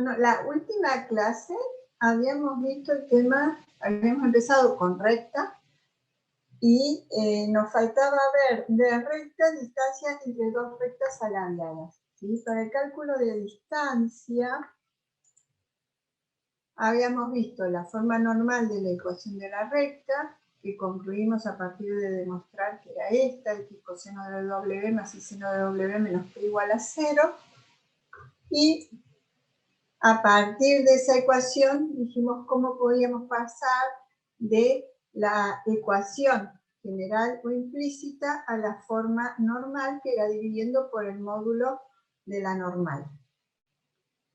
Bueno, la última clase habíamos visto el tema, habíamos empezado con recta y nos faltaba ver de recta distancias entre dos rectas alabiadas. ¿Sí? Para el cálculo de distancia habíamos visto la forma normal de la ecuación de la recta, que concluimos a partir de demostrar que era esta, el que coseno de W más el seno de W menos P igual a 0. Y a partir de esa ecuación dijimos cómo podíamos pasar de la ecuación general o implícita a la forma normal, que era dividiendo por el módulo de la normal.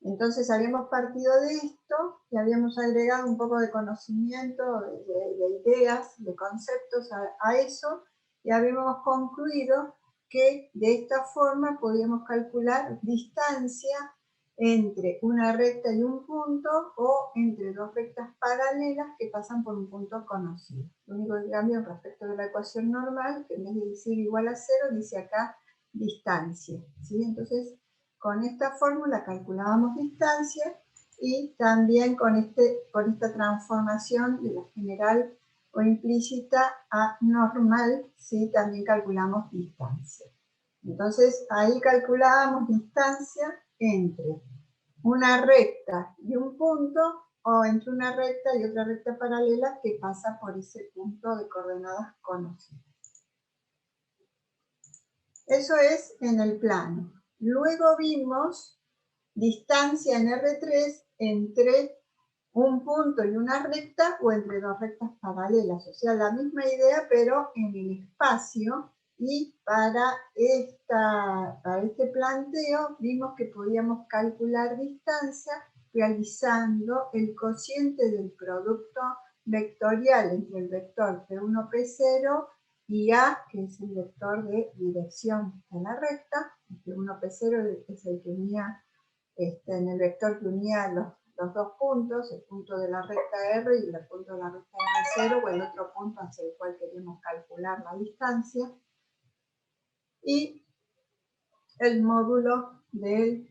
Entonces habíamos partido de esto y habíamos agregado un poco de conocimiento, de ideas, de conceptos a eso, y habíamos concluido que de esta forma podíamos calcular distancia entre una recta y un punto, o entre dos rectas paralelas que pasan por un punto conocido. Lo único que cambia respecto de la ecuación normal, que en vez de decir igual a 0, dice acá distancia, ¿sí? Entonces, con esta fórmula calculábamos distancia, y también con esta transformación de la general o implícita a normal, ¿sí? También calculamos distancia. Entonces, ahí calculábamos distancia entre una recta y un punto, o entre una recta y otra recta paralela que pasa por ese punto de coordenadas conocidas. Eso es en el plano. Luego vimos distancia en R3 entre un punto y una recta, o entre dos rectas paralelas. O sea, la misma idea, pero en el espacio. Y para este planteo vimos que podíamos calcular distancia realizando el cociente del producto vectorial entre el vector P1, P0 y A, que es el vector de dirección de la recta. P1, P0 es el que unía, en el vector que unía los dos puntos, el punto de la recta R y el punto de la recta R0, o el otro punto hacia el cual queremos calcular la distancia. Y el módulo de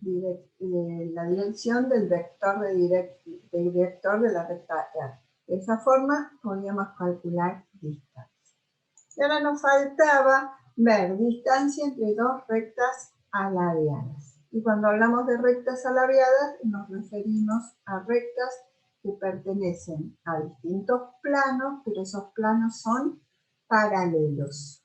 la dirección del vector de la recta R. De esa forma podíamos calcular distancia. Y ahora nos faltaba ver distancia entre dos rectas alabiadas. Y cuando hablamos de rectas alabiadas nos referimos a rectas que pertenecen a distintos planos, pero esos planos son paralelos.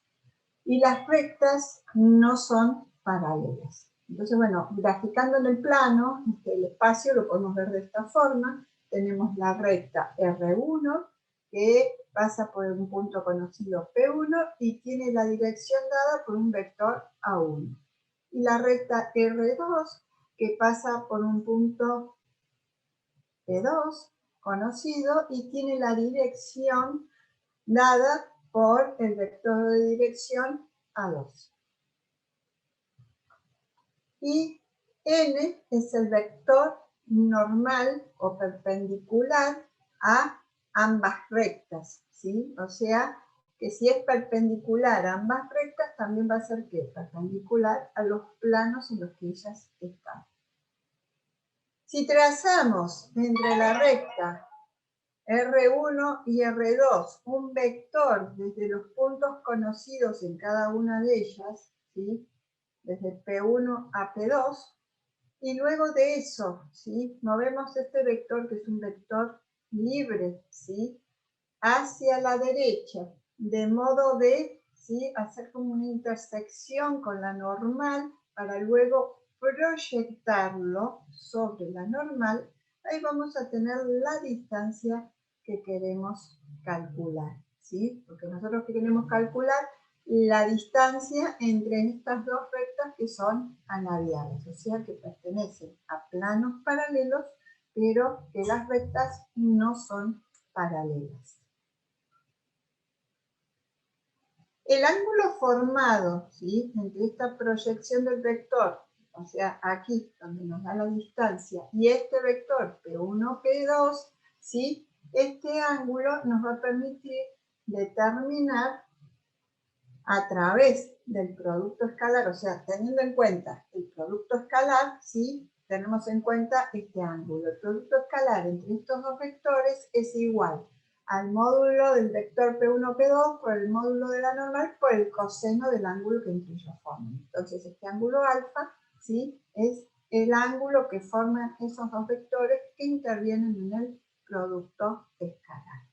Y las rectas no son paralelas. Entonces, bueno, graficando en el plano, el espacio lo podemos ver de esta forma. Tenemos la recta R1, que pasa por un punto conocido P1 y tiene la dirección dada por un vector A1. Y la recta R2, que pasa por un punto P2 conocido y tiene la dirección dada por el vector de dirección A2. Y N es el vector normal o perpendicular a ambas rectas, ¿sí? O sea, que si es perpendicular a ambas rectas, también va a ser ¿qué? Perpendicular a los planos en los que ellas están. Si trazamos entre la recta R1 y R2 un vector desde los puntos conocidos en cada una de ellas, ¿sí? Desde P1 a P2, y luego de eso, ¿sí? Movemos este vector, que es un vector libre, ¿sí? Hacia la derecha, de modo de, ¿sí? Hacer como una intersección con la normal para luego proyectarlo sobre la normal. Ahí vamos a tener la distancia que queremos calcular, ¿sí? Porque nosotros queremos calcular la distancia entre estas dos rectas que son alabiadas, o sea que pertenecen a planos paralelos, pero que las rectas no son paralelas. El ángulo formado, ¿sí? Entre esta proyección del vector, o sea, aquí donde nos da la distancia, y este vector P1, P2, ¿sí? Este ángulo nos va a permitir determinar a través del producto escalar, o sea, teniendo en cuenta el producto escalar, ¿sí? tenemos en cuenta este ángulo. El producto escalar entre estos dos vectores es igual al módulo del vector P1, P2 por el módulo de la normal por el coseno del ángulo que entre ellos forman. Entonces este ángulo alfa, ¿sí?, es el ángulo que forman esos dos vectores que intervienen en el producto escalar.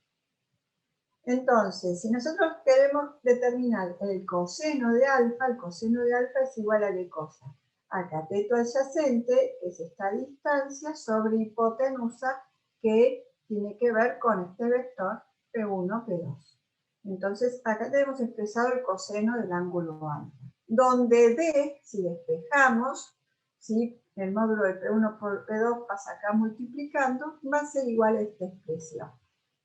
Entonces, si nosotros queremos determinar el coseno de alfa, el coseno de alfa es igual a qué cosa? A cateto adyacente, que es esta distancia, sobre hipotenusa, que tiene que ver con este vector P1, P2. Entonces, acá tenemos expresado el coseno del ángulo alfa, donde D, si despejamos, ¿sí?, el módulo de P1 por P2 pasa acá multiplicando, va a ser igual a esta expresión.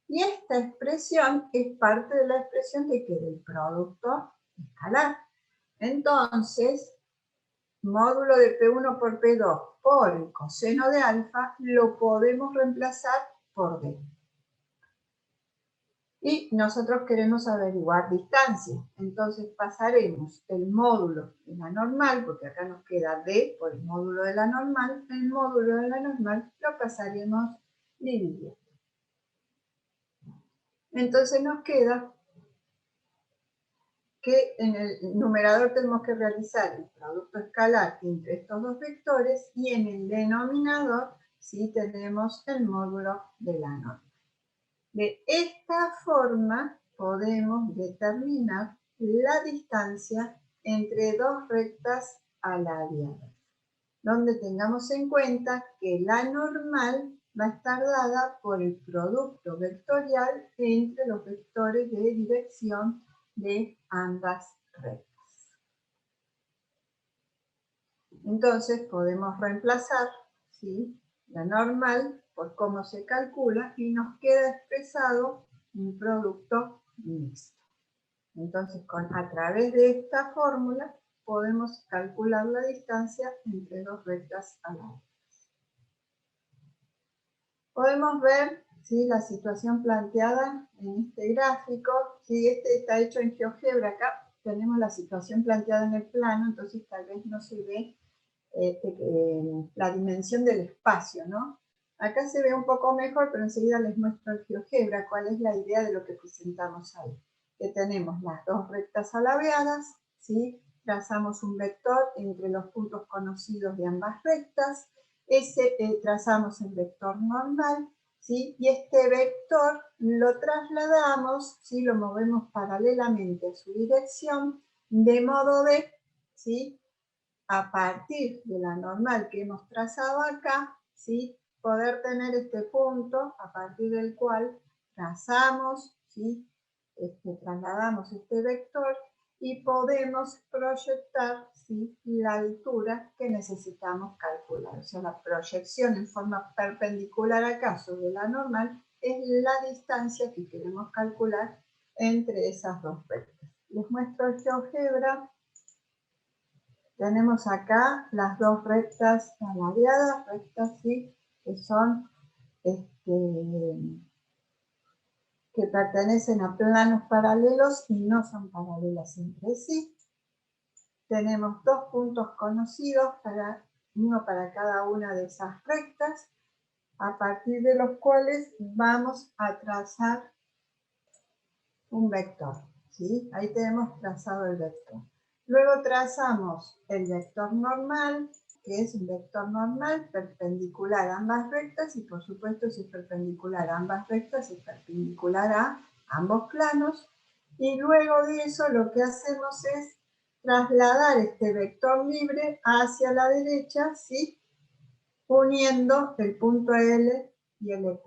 Y esta expresión es parte de la expresión de que del producto escalar. Entonces, módulo de P1 por P2 por el coseno de alfa lo podemos reemplazar por D. Y nosotros queremos averiguar distancia. Entonces pasaremos el módulo de la normal, porque acá nos queda D por el módulo de la normal, el módulo de la normal lo pasaremos dividiendo. Entonces nos queda que en el numerador tenemos que realizar el producto escalar entre estos dos vectores y en el denominador sí tenemos el módulo de la norma. De esta forma podemos determinar la distancia entre dos rectas aladeadas, donde tengamos en cuenta que la normal va a estar dada por el producto vectorial entre los vectores de dirección de ambas rectas. Entonces podemos reemplazar, ¿sí?, la normal por cómo se calcula y nos queda expresado un producto mixto. Entonces a través de esta fórmula podemos calcular la distancia entre dos rectas aladeadas. Podemos ver, ¿sí?, la situación planteada en este gráfico. ¿Sí? Este está hecho en GeoGebra. Acá tenemos la situación planteada en el plano, entonces tal vez no se ve la dimensión del espacio, ¿no? Acá se ve un poco mejor, pero enseguida les muestro el GeoGebra cuál es la idea de lo que presentamos ahí. Que tenemos las dos rectas alabeadas, ¿sí?, trazamos un vector entre los puntos conocidos de ambas rectas, trazamos el vector normal, ¿sí?, y este vector lo trasladamos, ¿sí?, lo movemos paralelamente a su dirección, de modo de, ¿sí?, a partir de la normal que hemos trazado acá, ¿sí?, poder tener este punto a partir del cual trazamos, ¿sí?, trasladamos este vector y podemos proyectar, ¿sí?, la altura que necesitamos calcular. O sea, la proyección en forma perpendicular acá sobre la normal es la distancia que queremos calcular entre esas dos rectas. Les muestro el GeoGebra. Tenemos acá las dos rectas aladeadas, rectas, ¿sí?, que son que pertenecen a planos paralelos y no son paralelas entre sí. Tenemos dos puntos conocidos, uno para cada una de esas rectas, a partir de los cuales vamos a trazar un vector, ¿sí? Ahí tenemos trazado el vector. Luego trazamos el vector normal, que es un vector normal perpendicular a ambas rectas y por supuesto si es perpendicular a ambas rectas es perpendicular a ambos planos. Y luego de eso lo que hacemos es trasladar este vector libre hacia la derecha, ¿sí?, uniendo el punto L y L'.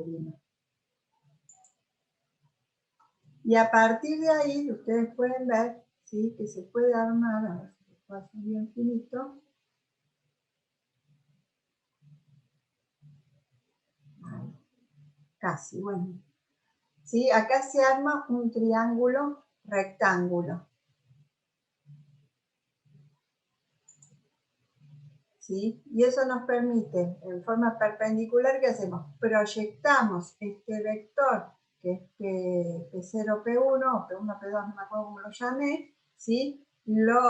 Y a partir de ahí, ustedes pueden ver, ¿sí?, que se puede armar, a ver si lo puedo hacer bien finito. Casi, bueno. ¿Sí? Acá se arma un triángulo rectángulo. ¿Sí? Y eso nos permite, en forma perpendicular, ¿qué hacemos? Proyectamos este vector, que es P0, P1, o P1, P2, no me acuerdo cómo lo llamé, ¿sí?, lo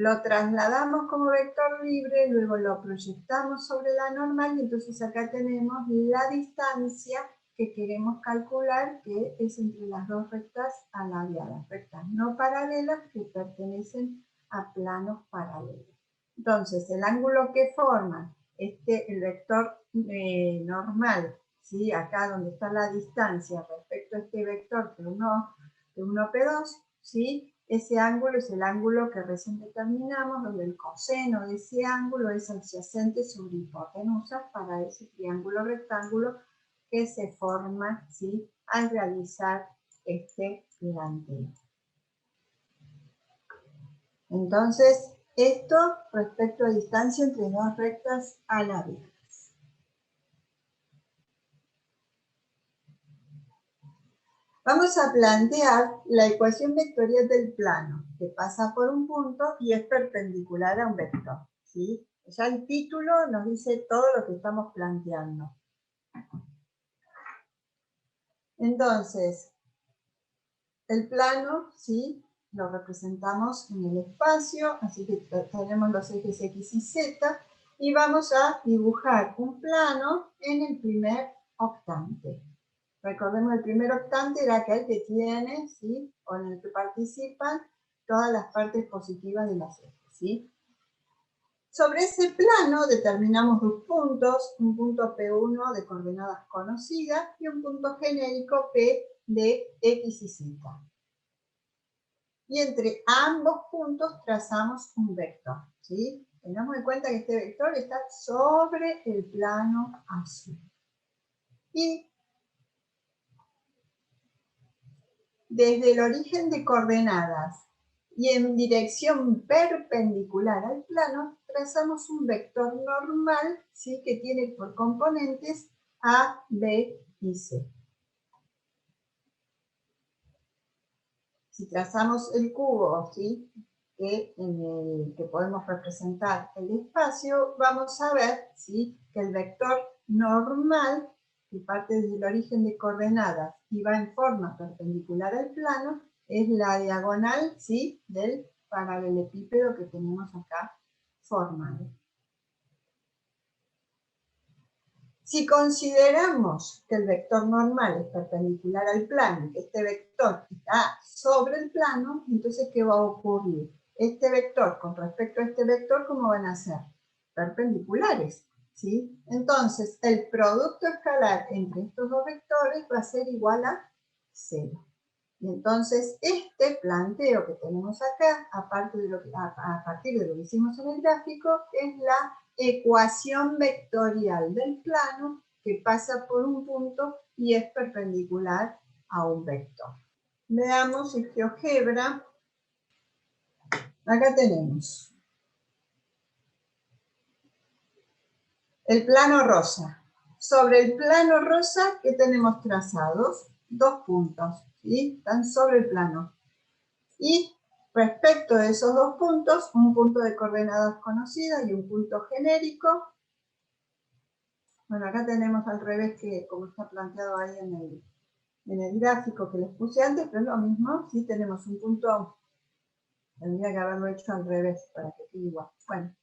lo trasladamos como vector libre, luego lo proyectamos sobre la normal y entonces acá tenemos la distancia que queremos calcular, que es entre las dos rectas aladeadas, rectas no paralelas que pertenecen a planos paralelos. Entonces, el ángulo que forma el vector normal, ¿sí? Acá donde está la distancia respecto a este vector P1, P2, ¿sí? Ese ángulo es el ángulo que recién determinamos, donde el coseno de ese ángulo es adyacente sobre hipotenusa para ese triángulo rectángulo que se forma, ¿sí?, al realizar este planteo. Entonces, esto respecto a distancia entre dos rectas aladeadas. Vamos a plantear la ecuación vectorial del plano, que pasa por un punto y es perpendicular a un vector, ¿sí? Ya el título nos dice todo lo que estamos planteando. Entonces, el plano, ¿sí?, lo representamos en el espacio, así que tenemos los ejes X y Z, y vamos a dibujar un plano en el primer octante. Recordemos, el primer octante era aquel que tiene, ¿sí?, o en el que participan todas las partes positivas de las ejes, ¿sí? Sobre ese plano determinamos dos puntos, un punto P1 de coordenadas conocidas y un punto genérico P de X y Z. Y entre ambos puntos trazamos un vector, ¿sí? Tengamos en cuenta que este vector está sobre el plano azul. Y desde el origen de coordenadas y en dirección perpendicular al plano, trazamos un vector normal, ¿sí?, que tiene por componentes A, B y C. Si trazamos el cubo, ¿sí?, en el que podemos representar el espacio, vamos a ver, ¿sí?, que el vector normal, que parte desde el origen de coordenadas y va en forma perpendicular al plano, es la diagonal, ¿sí?, del paralelepípedo que tenemos acá formado. Si consideramos que el vector normal es perpendicular al plano y que este vector está sobre el plano, entonces, ¿qué va a ocurrir? Este vector con respecto a este vector, ¿cómo van a ser? Perpendiculares, ¿sí? Entonces, el producto escalar entre estos dos vectores va a ser igual a 0. Y entonces, este planteo que tenemos acá, a partir de lo que hicimos en el gráfico, es la ecuación vectorial del plano que pasa por un punto y es perpendicular a un vector. Veamos el GeoGebra. Acá tenemos el plano rosa. Sobre el plano rosa, ¿qué tenemos trazados? Dos puntos, ¿sí? Están sobre el plano. Y respecto de esos dos puntos, un punto de coordenadas conocidas y un punto genérico. Bueno, acá tenemos al revés, que como está planteado ahí en el gráfico que les puse antes, pero es lo mismo. Sí, tenemos un punto, tendría que haberlo hecho al revés para que quede igual. Bueno,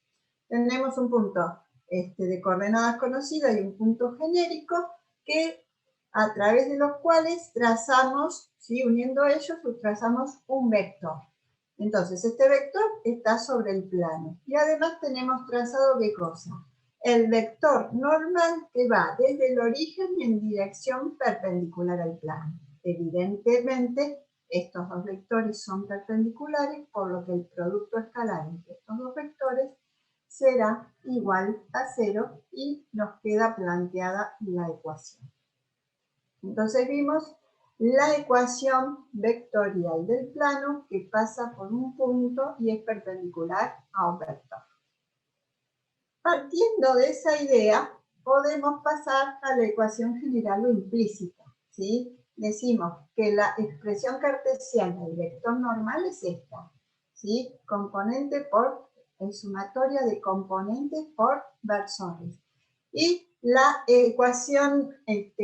tenemos un punto de coordenadas conocidas y un punto genérico que a través de los cuales trazamos, ¿sí?, uniendo ellos, trazamos un vector. Entonces, este vector está sobre el plano. Y además tenemos trazado, ¿qué cosa? El vector normal que va desde el origen y en dirección perpendicular al plano. Evidentemente, estos dos vectores son perpendiculares, por lo que el producto escalar entre estos dos vectores será igual a 0 y nos queda planteada la ecuación. Entonces vimos la ecuación vectorial del plano que pasa por un punto y es perpendicular a un vector. Partiendo de esa idea, podemos pasar a la ecuación general o implícita, ¿sí? Decimos que la expresión cartesiana del vector normal es esta, ¿sí? Componente por, en sumatoria de componentes por versores. Y la ecuación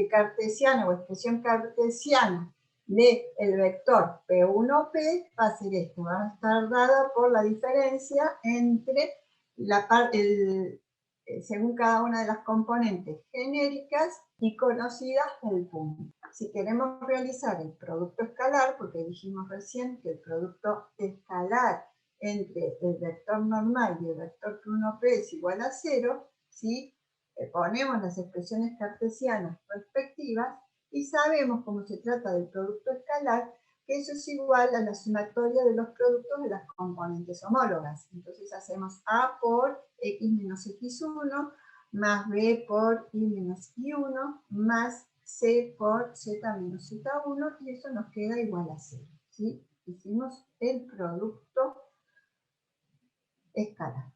cartesiana o expresión cartesiana del vector P1P va a ser esto, va a estar dada por la diferencia entre según cada una de las componentes genéricas y conocidas del punto. Si queremos realizar el producto escalar, porque dijimos recién que el producto escalar entre el vector normal y el vector P1P es igual a 0, ¿sí? Ponemos las expresiones cartesianas respectivas y sabemos, como se trata del producto escalar, que eso es igual a la sumatoria de los productos de las componentes homólogas. Entonces hacemos A por X menos X1, más B por Y menos Y1, más C por Z menos Z1, y eso nos queda igual a 0. ¿Sí? Hicimos el producto escalar.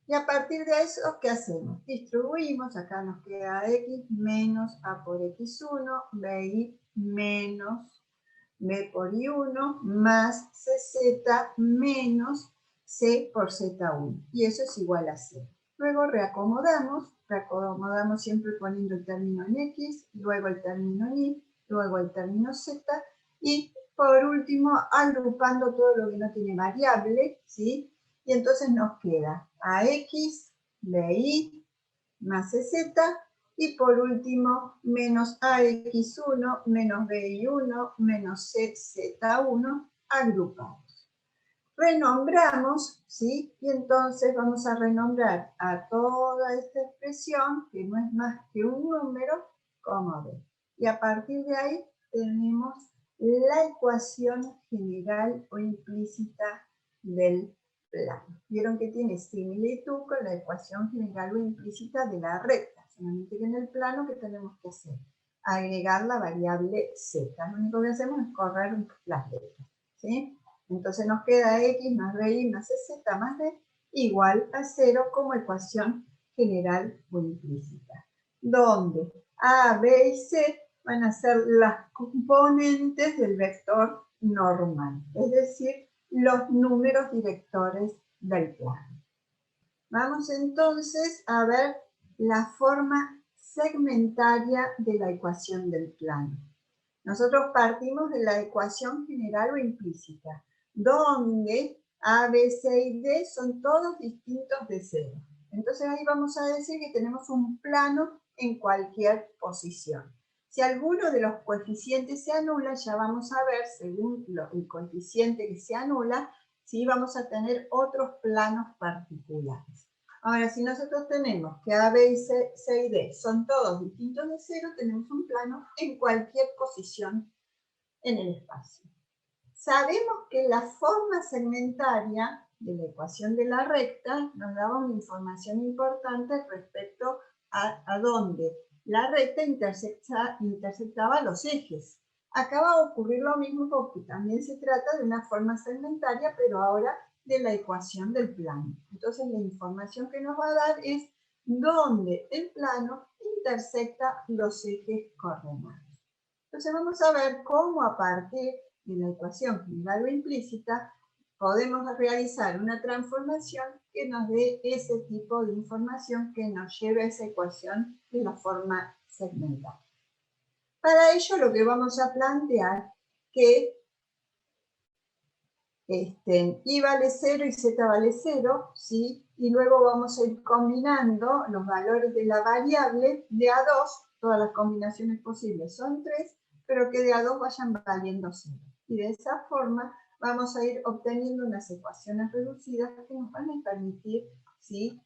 Y a partir de eso, ¿qué hacemos? Distribuimos, acá nos queda X menos A por X1, BI menos B por I1, más CZ menos C por Z1. Y eso es igual a 0. Luego reacomodamos siempre poniendo el término en X, luego el término en Y, luego el término Z, y por último agrupando todo lo que no tiene variable, ¿sí? Y entonces nos queda AX, BI, más CZ, y por último, menos AX1, menos BI1, menos CZ1, agrupados. Renombramos, ¿sí? Y entonces vamos a renombrar a toda esta expresión, que no es más que un número, como B. Y a partir de ahí tenemos la ecuación general o implícita del plano. Vieron que tiene similitud con la ecuación general o implícita de la recta, solamente que en el plano, ¿qué tenemos que hacer? Agregar la variable z. Lo único que hacemos es correr las letras, ¿sí? Entonces nos queda x más bi más z más d igual a 0 como ecuación general o implícita, donde a, b y c van a ser las componentes del vector normal, es decir, los números directores del plano. Vamos entonces a ver la forma segmentaria de la ecuación del plano. Nosotros partimos de la ecuación general o implícita, donde A, B, C y D son todos distintos de 0. Entonces ahí vamos a decir que tenemos un plano en cualquier posición. Si alguno de los coeficientes se anula, ya vamos a ver, según el coeficiente que se anula, si vamos a tener otros planos particulares. Ahora, si nosotros tenemos que A, B, C y D son todos distintos de 0, tenemos un plano en cualquier posición en el espacio. Sabemos que la forma segmentaria de la ecuación de la recta nos daba una información importante respecto a dónde la recta intersectaba los ejes. Acá va a ocurrir lo mismo porque también se trata de una forma segmentaria, pero ahora de la ecuación del plano. Entonces la información que nos va a dar es dónde el plano intersecta los ejes coordenados. Entonces vamos a ver cómo a partir de la ecuación general o implícita podemos realizar una transformación que nos dé ese tipo de información que nos lleve a esa ecuación de la forma segmental. Para ello lo que vamos a plantear que y vale 0 y z vale 0, ¿sí? Y luego vamos a ir combinando los valores de la variable de a 2, todas las combinaciones posibles son 3, pero que de a 2 vayan valiendo 0. Y de esa forma vamos a ir obteniendo unas ecuaciones reducidas que nos van a permitir, ¿sí?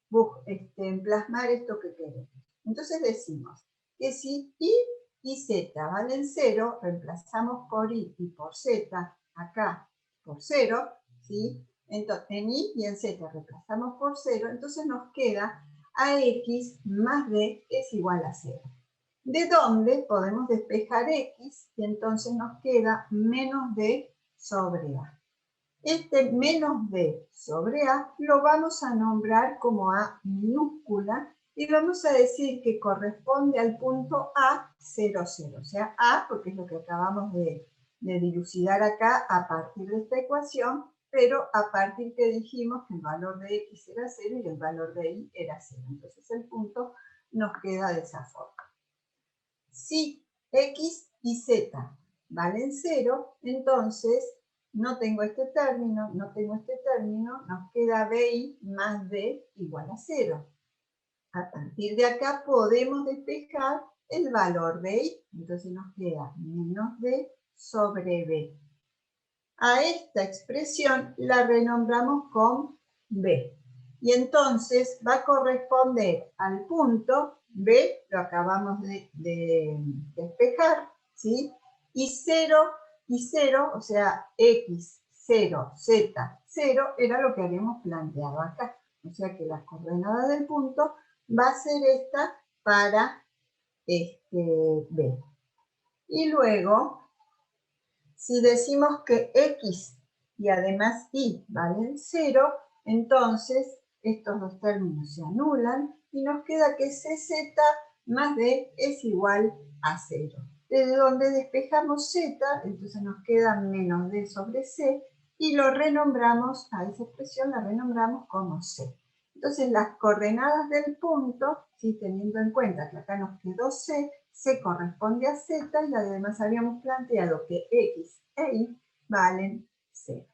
Plasmar esto que queremos. Entonces decimos que si y z valen 0, reemplazamos por y por z acá por 0, ¿sí? Entonces, en y y en z reemplazamos por 0, entonces nos queda ax más b es igual a 0. De donde podemos despejar x y entonces nos queda menos b sobre a. Este menos b sobre a lo vamos a nombrar como a minúscula y vamos a decir que corresponde al punto A, 0, 0. O sea, A, porque es lo que acabamos de dilucidar acá a partir de esta ecuación, pero a partir que dijimos que el valor de x era 0 y el valor de y era 0. Entonces el punto nos queda de esa forma. Si x y z valen 0, entonces no tengo este término, no tengo este término, nos queda BI más D igual a 0. A partir de acá podemos despejar el valor BI, entonces nos queda menos D sobre B. A esta expresión la renombramos con B. Y entonces va a corresponder al punto, B lo acabamos de despejar, ¿sí? Y 0, o sea, X, 0, Z, 0, era lo que habíamos planteado acá. O sea que la coordenada del punto va a ser esta para B. Y luego, si decimos que X y además Y valen 0, entonces estos dos términos se anulan y nos queda que CZ más D es igual a 0. Desde donde despejamos Z, entonces nos queda menos D sobre C y lo renombramos, a esa expresión la renombramos como C. Entonces las coordenadas del punto, ¿sí? Teniendo en cuenta que acá nos quedó C, C corresponde a Z y además habíamos planteado que X e Y valen 0.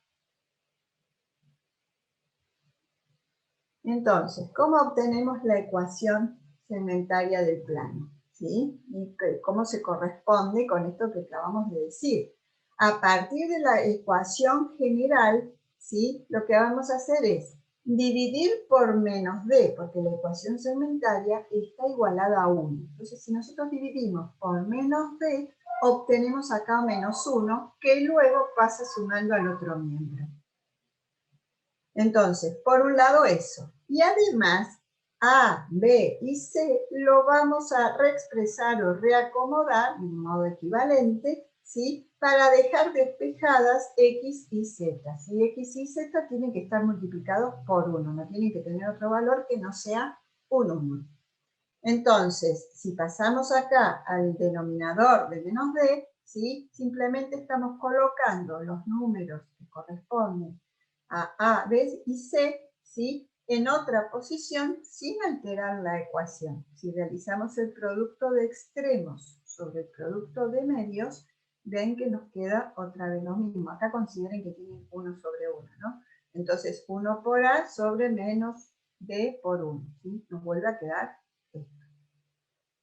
Entonces, ¿cómo obtenemos la ecuación segmentaria del plano? ¿Sí? ¿Y cómo se corresponde con esto que acabamos de decir? A partir de la ecuación general, ¿sí? Lo que vamos a hacer es dividir por menos D, porque la ecuación segmentaria está igualada a 1. Entonces, si nosotros dividimos por menos D, obtenemos acá menos 1, que luego pasa sumando al otro miembro. Entonces, por un lado eso. Y además, A, B y C lo vamos a reexpresar o reacomodar de un modo equivalente, ¿sí? Para dejar despejadas X y Z. ¿Sí? X y Z tienen que estar multiplicados por 1, no tienen que tener otro valor que no sea un 1. Entonces, si pasamos acá al denominador de menos D, ¿sí? Simplemente estamos colocando los números que corresponden a, B y C, ¿sí? En otra posición sin alterar la ecuación. Si realizamos el producto de extremos sobre el producto de medios, ven que nos queda otra vez lo mismo. Acá consideren que tienen 1 sobre 1, ¿no? Entonces, 1 por A sobre menos D por 1, ¿sí? Nos vuelve a quedar esto.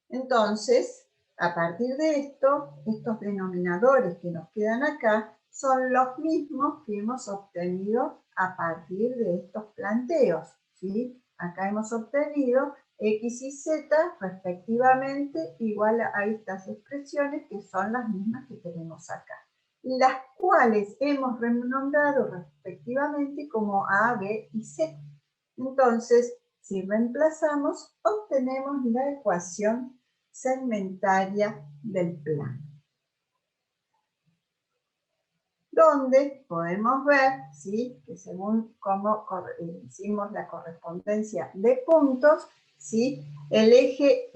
Entonces, a partir de esto, estos denominadores que nos quedan acá son los mismos que hemos obtenido a partir de estos planteos, ¿sí? Acá hemos obtenido X y Z respectivamente igual a estas expresiones que son las mismas que tenemos acá, las cuales hemos renombrado respectivamente como A, B y C. Entonces, si reemplazamos, obtenemos la ecuación segmentaria del plano, donde podemos ver, ¿sí? Que según cómo hicimos la correspondencia de puntos, ¿sí? El eje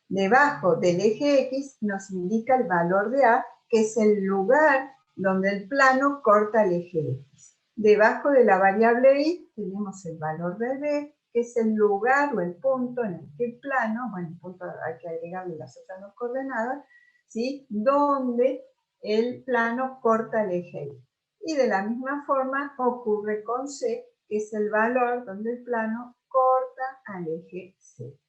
debajo del eje X nos indica el valor de A, que es el lugar donde el plano corta el eje X. Debajo de la variable Y tenemos el valor de B, que es el lugar o el punto en el que el plano, bueno, el punto hay que agregarle las otras dos coordenadas, ¿sí? Donde el plano corta el eje Y. Y de la misma forma ocurre con C, que es el valor donde el plano corta al eje C.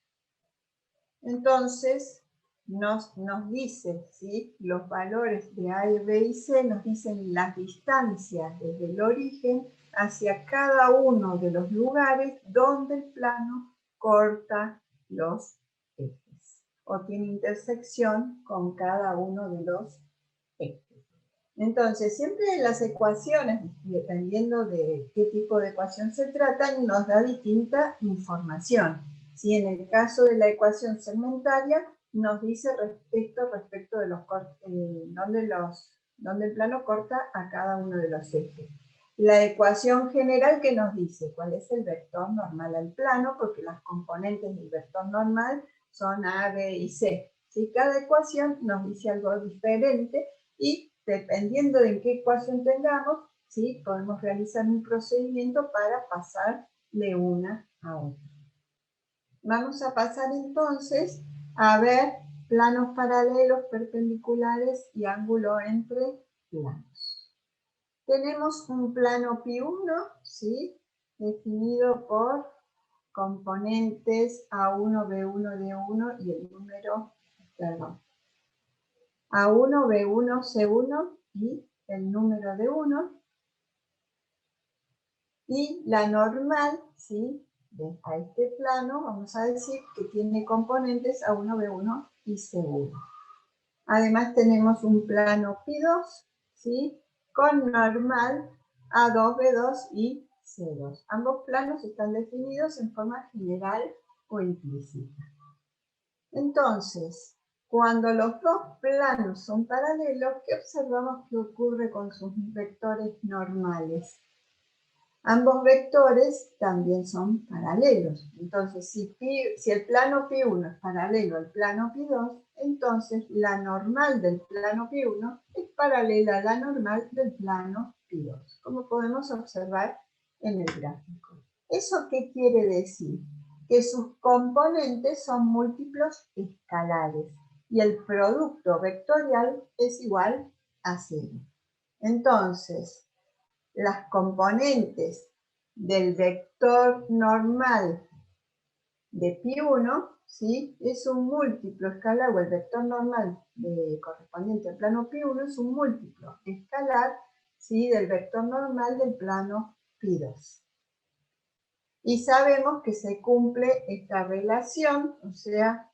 Entonces, nos dice, ¿sí? Los valores de A, B y C nos dicen las distancias desde el origen hacia cada uno de los lugares donde el plano corta los ejes o tiene intersección con cada uno de los ejes. Entonces, siempre las ecuaciones, dependiendo de qué tipo de ecuación se trata, nos da distinta información. Si en el caso de la ecuación segmentaria, nos dice respecto de los donde el plano corta a cada uno de los ejes. La ecuación general que nos dice cuál es el vector normal al plano, porque las componentes del vector normal son A, B y C. ¿Sí? Cada ecuación nos dice algo diferente y dependiendo de qué ecuación tengamos, ¿sí? Podemos realizar un procedimiento para pasar de una a otra. Vamos a pasar entonces a ver planos paralelos, perpendiculares y ángulo entre planos. Tenemos un plano pi1, ¿sí? Definido por componentes A1, B1, D1 y el número, perdón, A1, B1, C1 y el número D1. Y la normal, ¿sí? A este plano, vamos a decir que tiene componentes A1, B1 y C1. Además tenemos un plano pi2, ¿sí? Con normal A2, B2 y C2. Ambos planos están definidos en forma general o implícita. Entonces, cuando los dos planos son paralelos, ¿qué observamos que ocurre con sus vectores normales? Ambos vectores también son paralelos. Entonces, si el plano pi1 es paralelo al plano pi2, entonces la normal del plano pi1 es paralela a la normal del plano pi2, como podemos observar en el gráfico. ¿Eso qué quiere decir? Que sus componentes son múltiplos escalares y el producto vectorial es igual a 0. Entonces, las componentes del vector normal de pi1, ¿sí? Es un múltiplo escalar, o el vector normal correspondiente al plano pi1 es un múltiplo escalar, ¿sí? Del vector normal del plano pi2. Y sabemos que se cumple esta relación, o sea,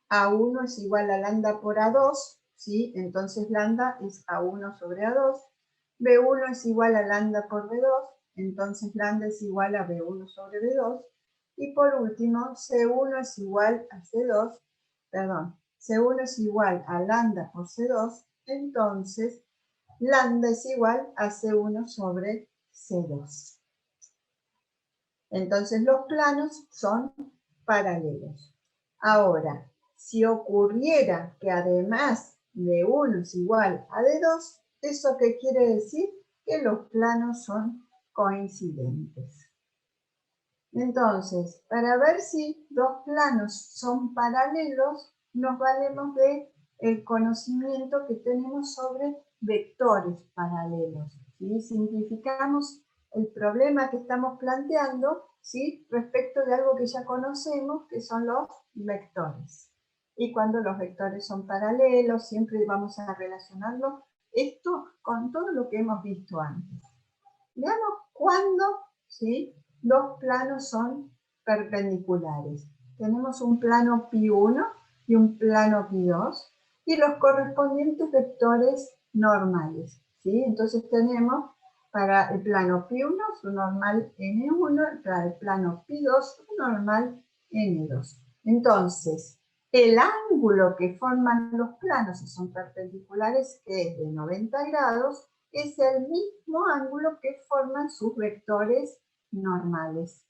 A1 es igual a lambda por A2, ¿sí? Entonces lambda es A1 sobre A2. B1 es igual a lambda por B2, entonces lambda es igual a B1 sobre B2. Y por último, C1 es igual a C2, perdón, C1 es igual a lambda por C2, entonces lambda es igual a C1 sobre C2. Entonces los planos son paralelos. Ahora, si ocurriera que además de 1 es igual a de 2, ¿eso qué quiere decir? Que los planos son coincidentes. Entonces, para ver si dos planos son paralelos, nos valemos del conocimiento que tenemos sobre vectores paralelos, ¿sí? Simplificamos el problema que estamos planteando, ¿sí? Respecto de algo que ya conocemos, que son los vectores. Y cuando los vectores son paralelos, siempre vamos a relacionarlo esto con todo lo que hemos visto antes. Veamos cuándo, ¿sí? Dos planos son perpendiculares. Tenemos un plano pi1 y un plano pi2 y los correspondientes vectores normales, ¿sí? Entonces tenemos para el plano pi1 su normal n1, para el plano pi2 su normal n2. Entonces, el ángulo que forman los planos, si son perpendiculares, que es de 90 grados, es el mismo ángulo que forman sus vectores normales.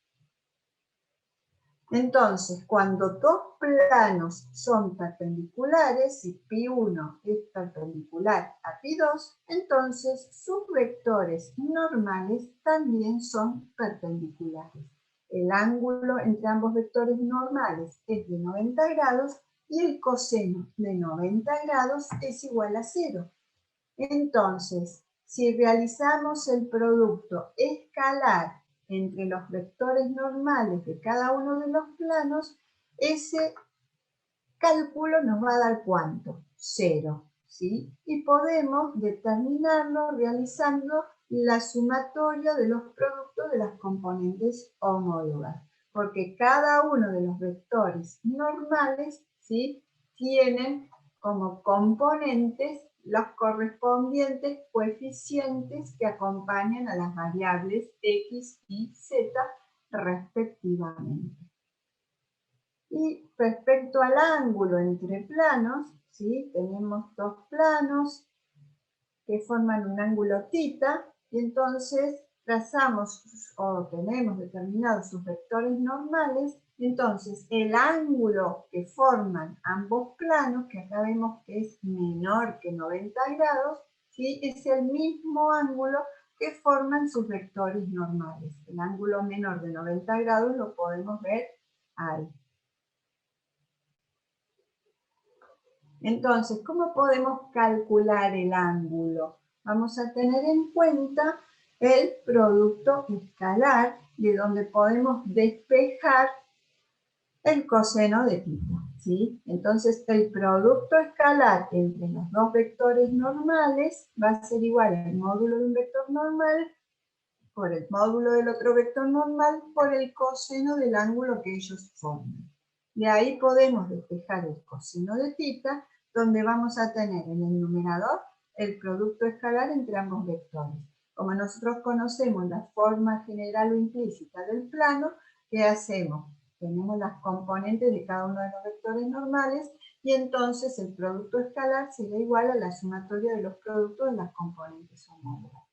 Entonces, cuando dos planos son perpendiculares, si pi1 es perpendicular a pi2, entonces sus vectores normales también son perpendiculares. El ángulo entre ambos vectores normales es de 90 grados y el coseno de 90 grados es igual a 0. Entonces, si realizamos el producto escalar entre los vectores normales de cada uno de los planos, ese cálculo nos va a dar ¿cuánto? 0, ¿sí? Y podemos determinarlo realizando la sumatoria de los productos de las componentes homólogas, porque cada uno de los vectores normales, ¿sí? Tienen como componentes los correspondientes coeficientes que acompañan a las variables x y z respectivamente. Y respecto al ángulo entre planos, ¿sí? Tenemos dos planos que forman un ángulo θ, y entonces trazamos o tenemos determinados sus vectores normales. Entonces, el ángulo que forman ambos planos, que acá vemos que es menor que 90 grados, ¿sí? Es el mismo ángulo que forman sus vectores normales. El ángulo menor de 90 grados lo podemos ver ahí. Entonces, ¿cómo podemos calcular el ángulo? Vamos a tener en cuenta el producto escalar, de donde podemos despejar el coseno de tita, ¿sí? Entonces, el producto escalar entre los dos vectores normales va a ser igual al módulo de un vector normal por el módulo del otro vector normal por el coseno del ángulo que ellos forman. De ahí podemos despejar el coseno de tita, donde vamos a tener en el numerador el producto escalar entre ambos vectores. Como nosotros conocemos la forma general o implícita del plano, ¿qué hacemos? Tenemos las componentes de cada uno de los vectores normales y entonces el producto escalar será igual a la sumatoria de los productos de las componentes homólogas.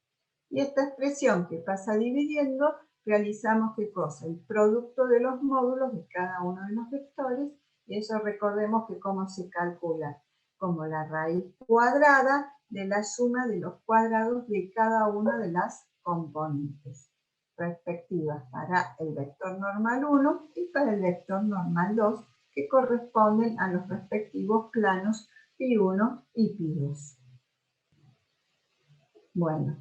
Y esta expresión que pasa dividiendo, realizamos ¿qué cosa? El producto de los módulos de cada uno de los vectores, y eso recordemos que cómo se calcula, como la raíz cuadrada de la suma de los cuadrados de cada una de las componentes respectivas para el vector normal 1 y para el vector normal 2, que corresponden a los respectivos planos pi1 y pi2. Bueno.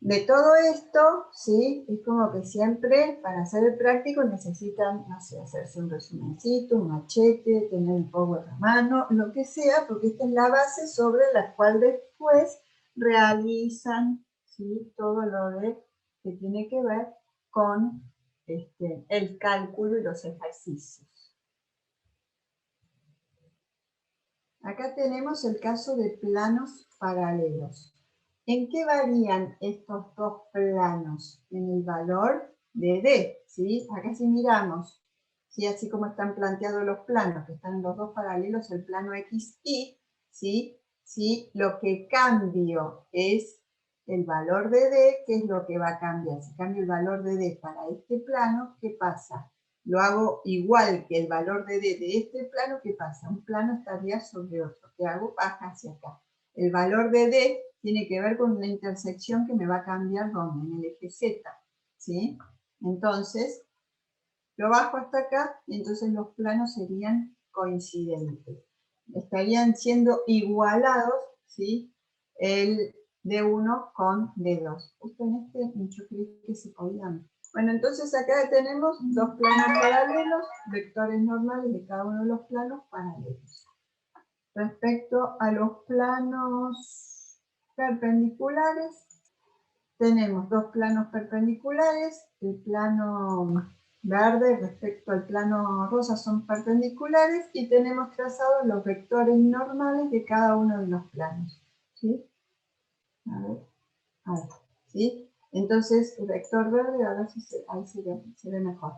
De todo esto, ¿sí? Es como que siempre para hacer el práctico necesitan, no sé, hacerse un resumencito, un machete, tener un power a mano, lo que sea, porque esta es la base sobre la cual después realizan, ¿sí? Todo lo que tiene que ver con el cálculo y los ejercicios. Acá tenemos el caso de planos paralelos. ¿En qué varían estos dos planos? En el valor de D, ¿sí? Acá si miramos, ¿sí? Así como están planteados los planos, que están los dos paralelos, el plano XY, ¿sí? ¿Sí? Lo que cambio es el valor de D, ¿qué es lo que va a cambiar? Si cambio el valor de D para este plano, ¿qué pasa? Lo hago igual que el valor de D de este plano, ¿qué pasa? Un plano estaría sobre otro. ¿Qué hago? Baja hacia acá. El valor de D tiene que ver con una intersección que me va a cambiar ¿dónde? En el eje Z, ¿sí? Entonces, lo bajo hasta acá y entonces los planos serían coincidentes. Estarían siendo igualados, ¿sí? El D1 con D2. Justo en este, yo creí que se podían. Bueno, entonces acá tenemos dos planos paralelos, vectores normales de cada uno de los planos paralelos. Respecto a los planos perpendiculares, tenemos dos planos perpendiculares, el plano verde respecto al plano rosa son perpendiculares y tenemos trazados los vectores normales de cada uno de los planos. ¿Sí? A ver, ¿sí? Entonces, el vector verde, ahora sí ahí se ve mejor.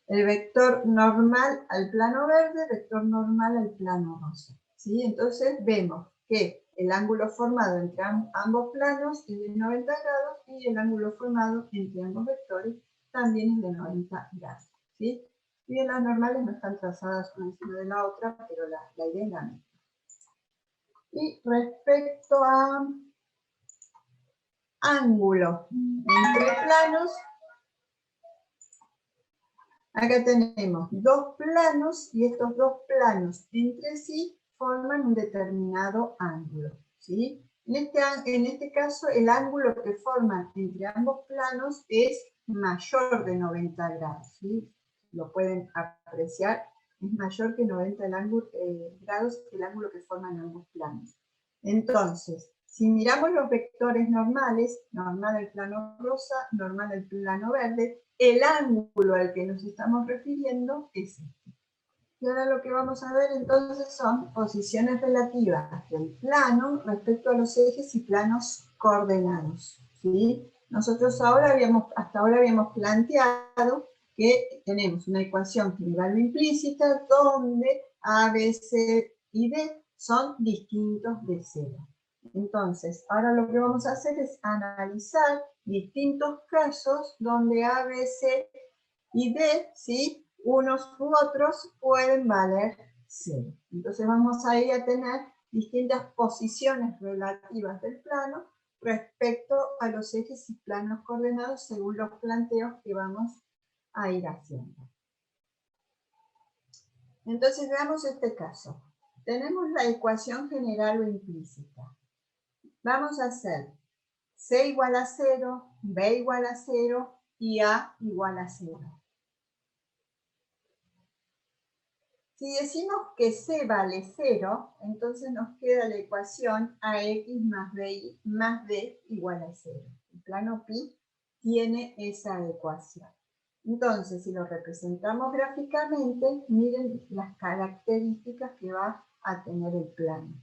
El vector normal al plano verde, vector normal al plano rosa. ¿Sí? Entonces vemos que el ángulo formado entre ambos planos es de 90 grados y el ángulo formado entre ambos vectores también es de 90 grados. ¿Sí? Y las normales no están trazadas una encima de la otra, pero la idea es la misma. Y respecto a ángulo entre planos, acá tenemos dos planos y estos dos planos entre sí forman un determinado ángulo, ¿sí? En este caso, el ángulo que forman entre ambos planos es mayor de 90 grados, ¿sí? Lo pueden apreciar, es mayor que 90 grados el ángulo que forman ambos planos. Entonces, si miramos los vectores normales, normal al plano rosa, normal al plano verde, el ángulo al que nos estamos refiriendo es este. Y ahora lo que vamos a ver entonces son posiciones relativas del plano respecto a los ejes y planos coordenados, ¿sí? Nosotros hasta ahora habíamos planteado que tenemos una ecuación general o implícita donde A, B, C y D son distintos de cero. Entonces, ahora lo que vamos a hacer es analizar distintos casos donde A, B, C y D, ¿sí? Unos u otros pueden valer 0. Entonces vamos a ir a tener distintas posiciones relativas del plano respecto a los ejes y planos coordenados según los planteos que vamos a ir haciendo. Entonces veamos este caso. tenemos la ecuación general o implícita. Vamos a hacer C igual a 0, B igual a 0 y A igual a 0. Si decimos que C vale 0, entonces nos queda la ecuación AX más B igual a 0. El plano pi tiene esa ecuación. Entonces, si lo representamos gráficamente, miren las características que va a tener el plano.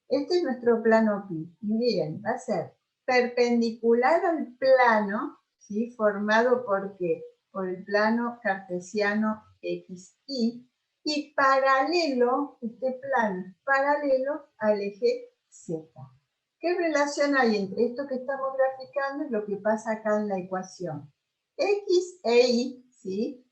Este es nuestro plano pi. Y miren, va a ser perpendicular al plano, ¿sí? Formado por ¿qué? Por el plano cartesiano XY, y paralelo, este plano es paralelo al eje Z. ¿Qué relación hay entre esto que estamos graficando y lo que pasa acá en la ecuación? X e Y, ¿sí?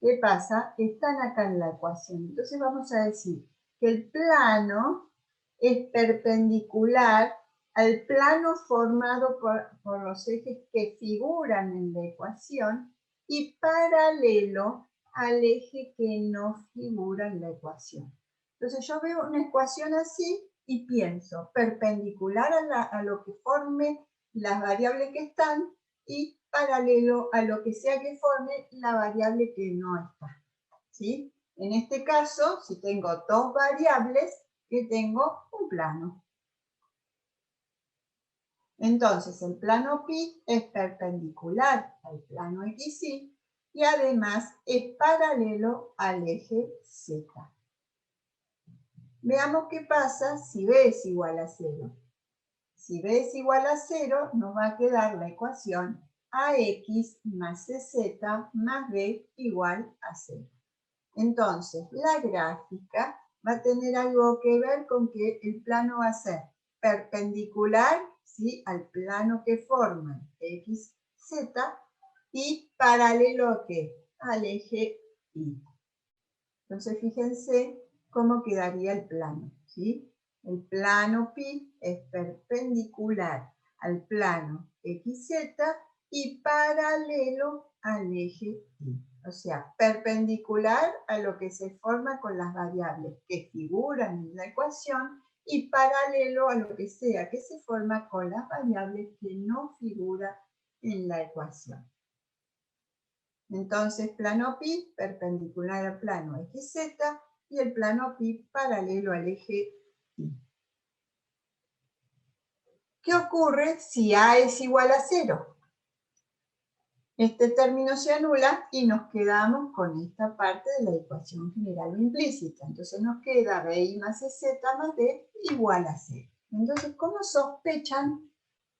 ¿Qué pasa? Están acá en la ecuación. Entonces vamos a decir que el plano es perpendicular al plano formado por los ejes que figuran en la ecuación y paralelo al eje que no figura en la ecuación. Entonces yo veo una ecuación así y pienso perpendicular a lo que forme las variables que están y paralelo a lo que sea que forme la variable que no está, ¿sí? En este caso, si tengo dos variables, que tengo un plano. Entonces, el plano pi es perpendicular al plano XY y además es paralelo al eje Z. Veamos qué pasa si B es igual a 0. Si B es igual a 0, nos va a quedar la ecuación AX más CZ más B igual a 0. Entonces, la gráfica va a tener algo que ver con que el plano va a ser perpendicular, ¿sí?, al plano que forman X, Z, y paralelo ¿a qué? Al eje Y. Entonces, fíjense cómo quedaría el plano, ¿sí? El plano pi es perpendicular al plano XZ y paralelo al eje Y. O sea, perpendicular a lo que se forma con las variables que figuran en la ecuación y paralelo a lo que sea que se forma con las variables que no figuran en la ecuación. Entonces, plano pi perpendicular al plano XZ y el plano pi paralelo al eje Y. ¿Qué ocurre si A es igual a 0? Este término se anula y nos quedamos con esta parte de la ecuación general o implícita. Entonces nos queda BI más CZ más D igual a 0. Entonces, ¿cómo sospechan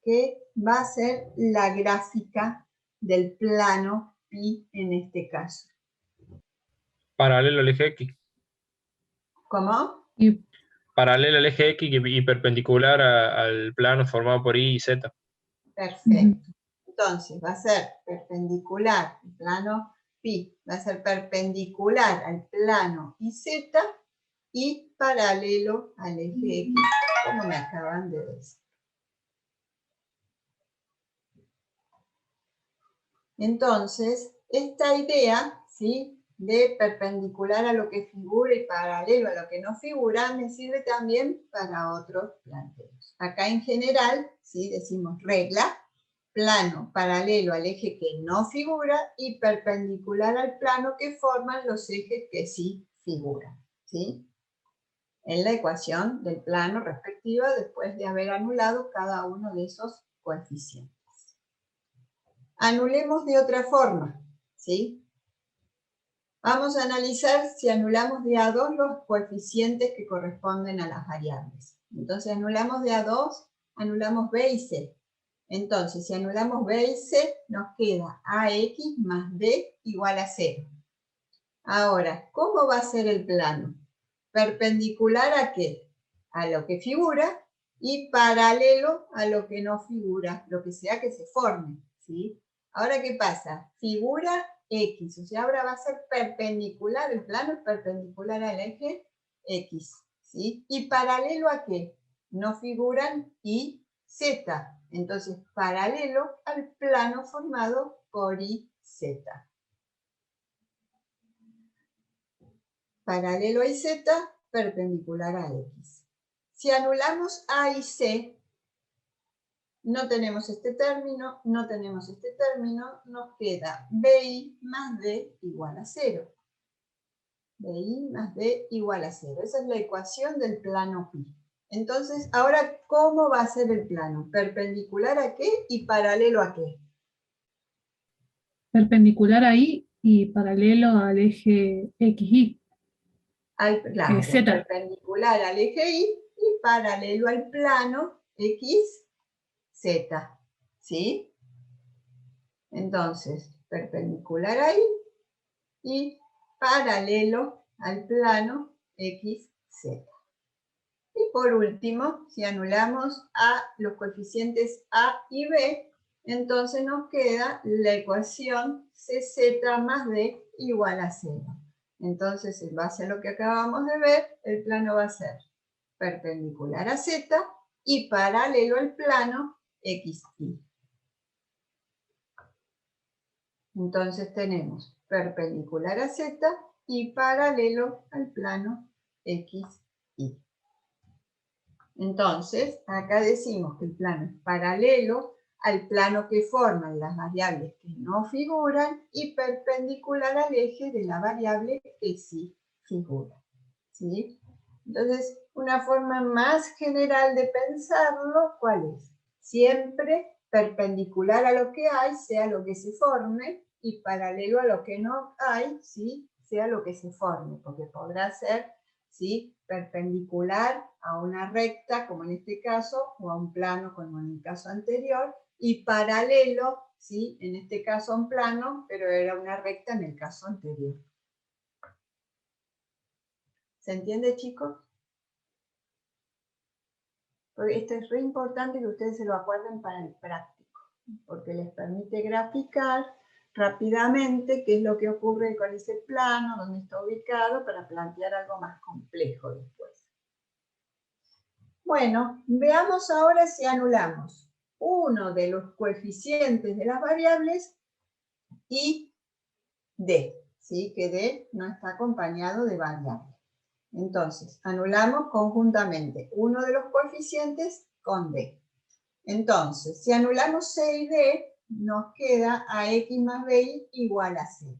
que va a ser la gráfica del plano pi en este caso? Paralelo al eje X. ¿Cómo? Y Paralelo al eje X y perpendicular al plano formado por Y y Z. Perfecto. Entonces va a ser perpendicular, el plano pi va a ser perpendicular al plano IZ y paralelo al eje X, como me acaban de decir. Entonces, esta idea, ¿sí?, de perpendicular a lo que figura y paralelo a lo que no figura, me sirve también para otros planteos. Acá en general, ¿sí?, decimos regla, plano paralelo al eje que no figura y perpendicular al plano que forman los ejes que sí figuran, ¿sí?, en la ecuación del plano respectiva después de haber anulado cada uno de esos coeficientes. Anulemos de otra forma, ¿sí? Vamos a analizar si anulamos de A2 los coeficientes que corresponden a las variables. Entonces anulamos de A2, anulamos B y C. Entonces, si anulamos B y C, nos queda AX más B igual a 0. Ahora, ¿cómo va a ser el plano? ¿Perpendicular a qué? A lo que figura y paralelo a lo que no figura, lo que sea que se forme, ¿sí? Ahora, ¿qué pasa? Figura X, o sea, ahora va a ser perpendicular, el plano es perpendicular al eje X, ¿sí? ¿Y paralelo a qué? No figuran Y, Z. Entonces, paralelo al plano formado por Y, Z. Paralelo a IZ perpendicular a X. Si anulamos A y C, no tenemos este término, no tenemos este término, nos queda BI más D igual a 0. BI más D igual a 0. Esa es la ecuación del plano pi. Entonces, ahora, ¿cómo va a ser el plano? ¿Perpendicular a qué y paralelo a qué? Perpendicular ahí y paralelo al eje XY. Claro, Z. perpendicular al eje Y y paralelo al plano X, Z. ¿Sí? Entonces, perpendicular ahí y paralelo al plano X, Z. Y por último, si anulamos los coeficientes A y B, entonces nos queda la ecuación CZ más D igual a 0. Entonces, en base a lo que acabamos de ver, el plano va a ser perpendicular a Z y paralelo al plano XY. Entonces tenemos perpendicular a Z y paralelo al plano XY. Entonces, acá decimos que el plano es paralelo al plano que forman las variables que no figuran y perpendicular al eje de la variable que sí figura. ¿Sí? Entonces, una forma más general de pensarlo, ¿cuál es? Siempre perpendicular a lo que hay, sea lo que se forme, y paralelo a lo que no hay, ¿sí? Sea lo que se forme, porque podrá ser, ¿sí?, perpendicular a una recta, como en este caso, o a un plano, como en el caso anterior, y paralelo, ¿sí?, en este caso a un plano, pero era una recta en el caso anterior. ¿Se entiende, chicos? Porque esto es re importante que ustedes se lo acuerden para el práctico, porque les permite graficar rápidamente qué es lo que ocurre con ese plano, dónde está ubicado, para plantear algo más complejo después. Bueno, veamos ahora si anulamos uno de los coeficientes de las variables y D, ¿sí? Que D no está acompañado de variable. Entonces, anulamos conjuntamente uno de los coeficientes con D. Entonces, si anulamos C y D, nos queda AX más BI igual a 0.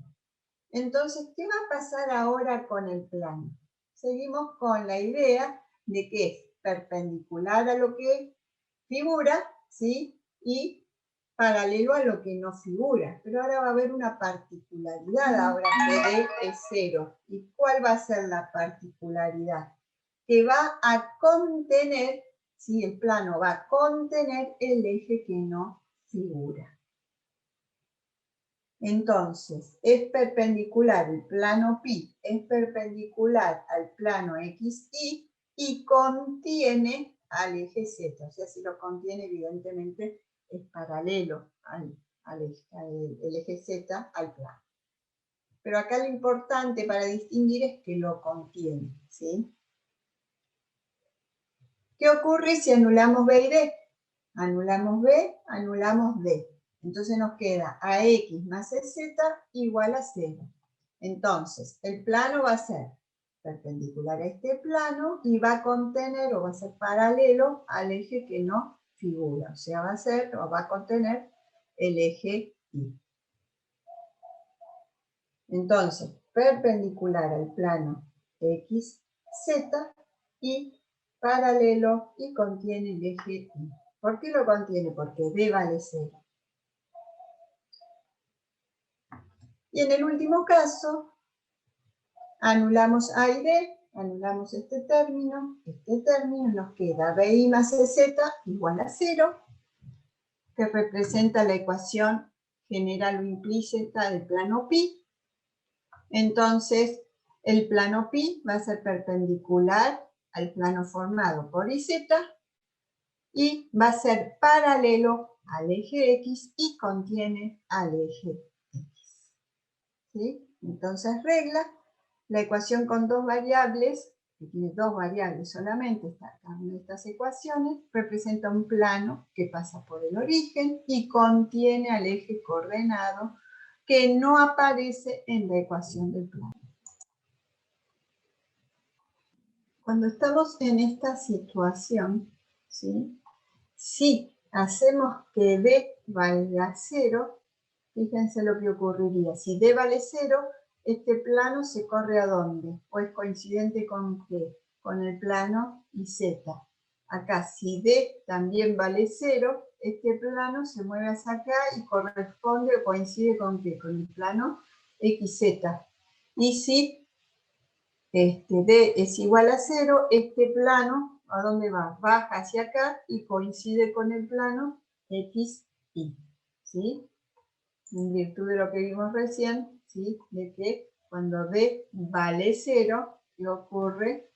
Entonces, ¿qué va a pasar ahora con el plano? Seguimos con la idea de que es perpendicular a lo que figura, ¿sí? Y paralelo a lo que no figura. Pero ahora va a haber una particularidad ahora que D es 0. ¿Y cuál va a ser la particularidad? Que va a contener, ¿sí? El plano va a contener el eje que no figura. Entonces, es perpendicular, el plano pi es perpendicular al plano XY y contiene al eje Z. O sea, si lo contiene, evidentemente es paralelo al eje Z, al plano. Pero acá lo importante para distinguir es que lo contiene, ¿sí? ¿Qué ocurre si anulamos B y D? Anulamos B, anulamos D. Entonces nos queda AX más EZ igual a 0. Entonces, el plano va a ser perpendicular a este plano y va a contener o va a ser paralelo al eje que no figura. O sea, va a contener el eje Y. Entonces, perpendicular al plano XZ y paralelo y contiene el eje Y. ¿Por qué lo contiene? Porque D vale 0. Y en el último caso, anulamos A y D, anulamos este término, nos queda BI más EZ igual a 0, que representa la ecuación general o implícita del plano pi. Entonces, el plano pi va a ser perpendicular al plano formado por IZ y va a ser paralelo al eje X y contiene al eje X. ¿Sí? Entonces, regla, la ecuación con dos variables, que tiene dos variables solamente, cada una de estas ecuaciones, representa un plano que pasa por el origen y contiene al eje coordenado que no aparece en la ecuación del plano. Cuando estamos en esta situación, ¿sí? Si hacemos que D valga 0, fíjense lo que ocurriría. Si D vale 0, este plano se corre ¿a dónde? O es coincidente con qué? Con el plano IZ. Acá, si D también vale 0, este plano se mueve hacia acá y corresponde o coincide con qué? Con el plano XZ. Y si D es igual a 0, este plano, ¿a dónde va? Baja hacia acá y coincide con el plano XY. ¿Sí? En virtud de lo que vimos recién, ¿sí? De que cuando D vale 0, ¿qué ocurre?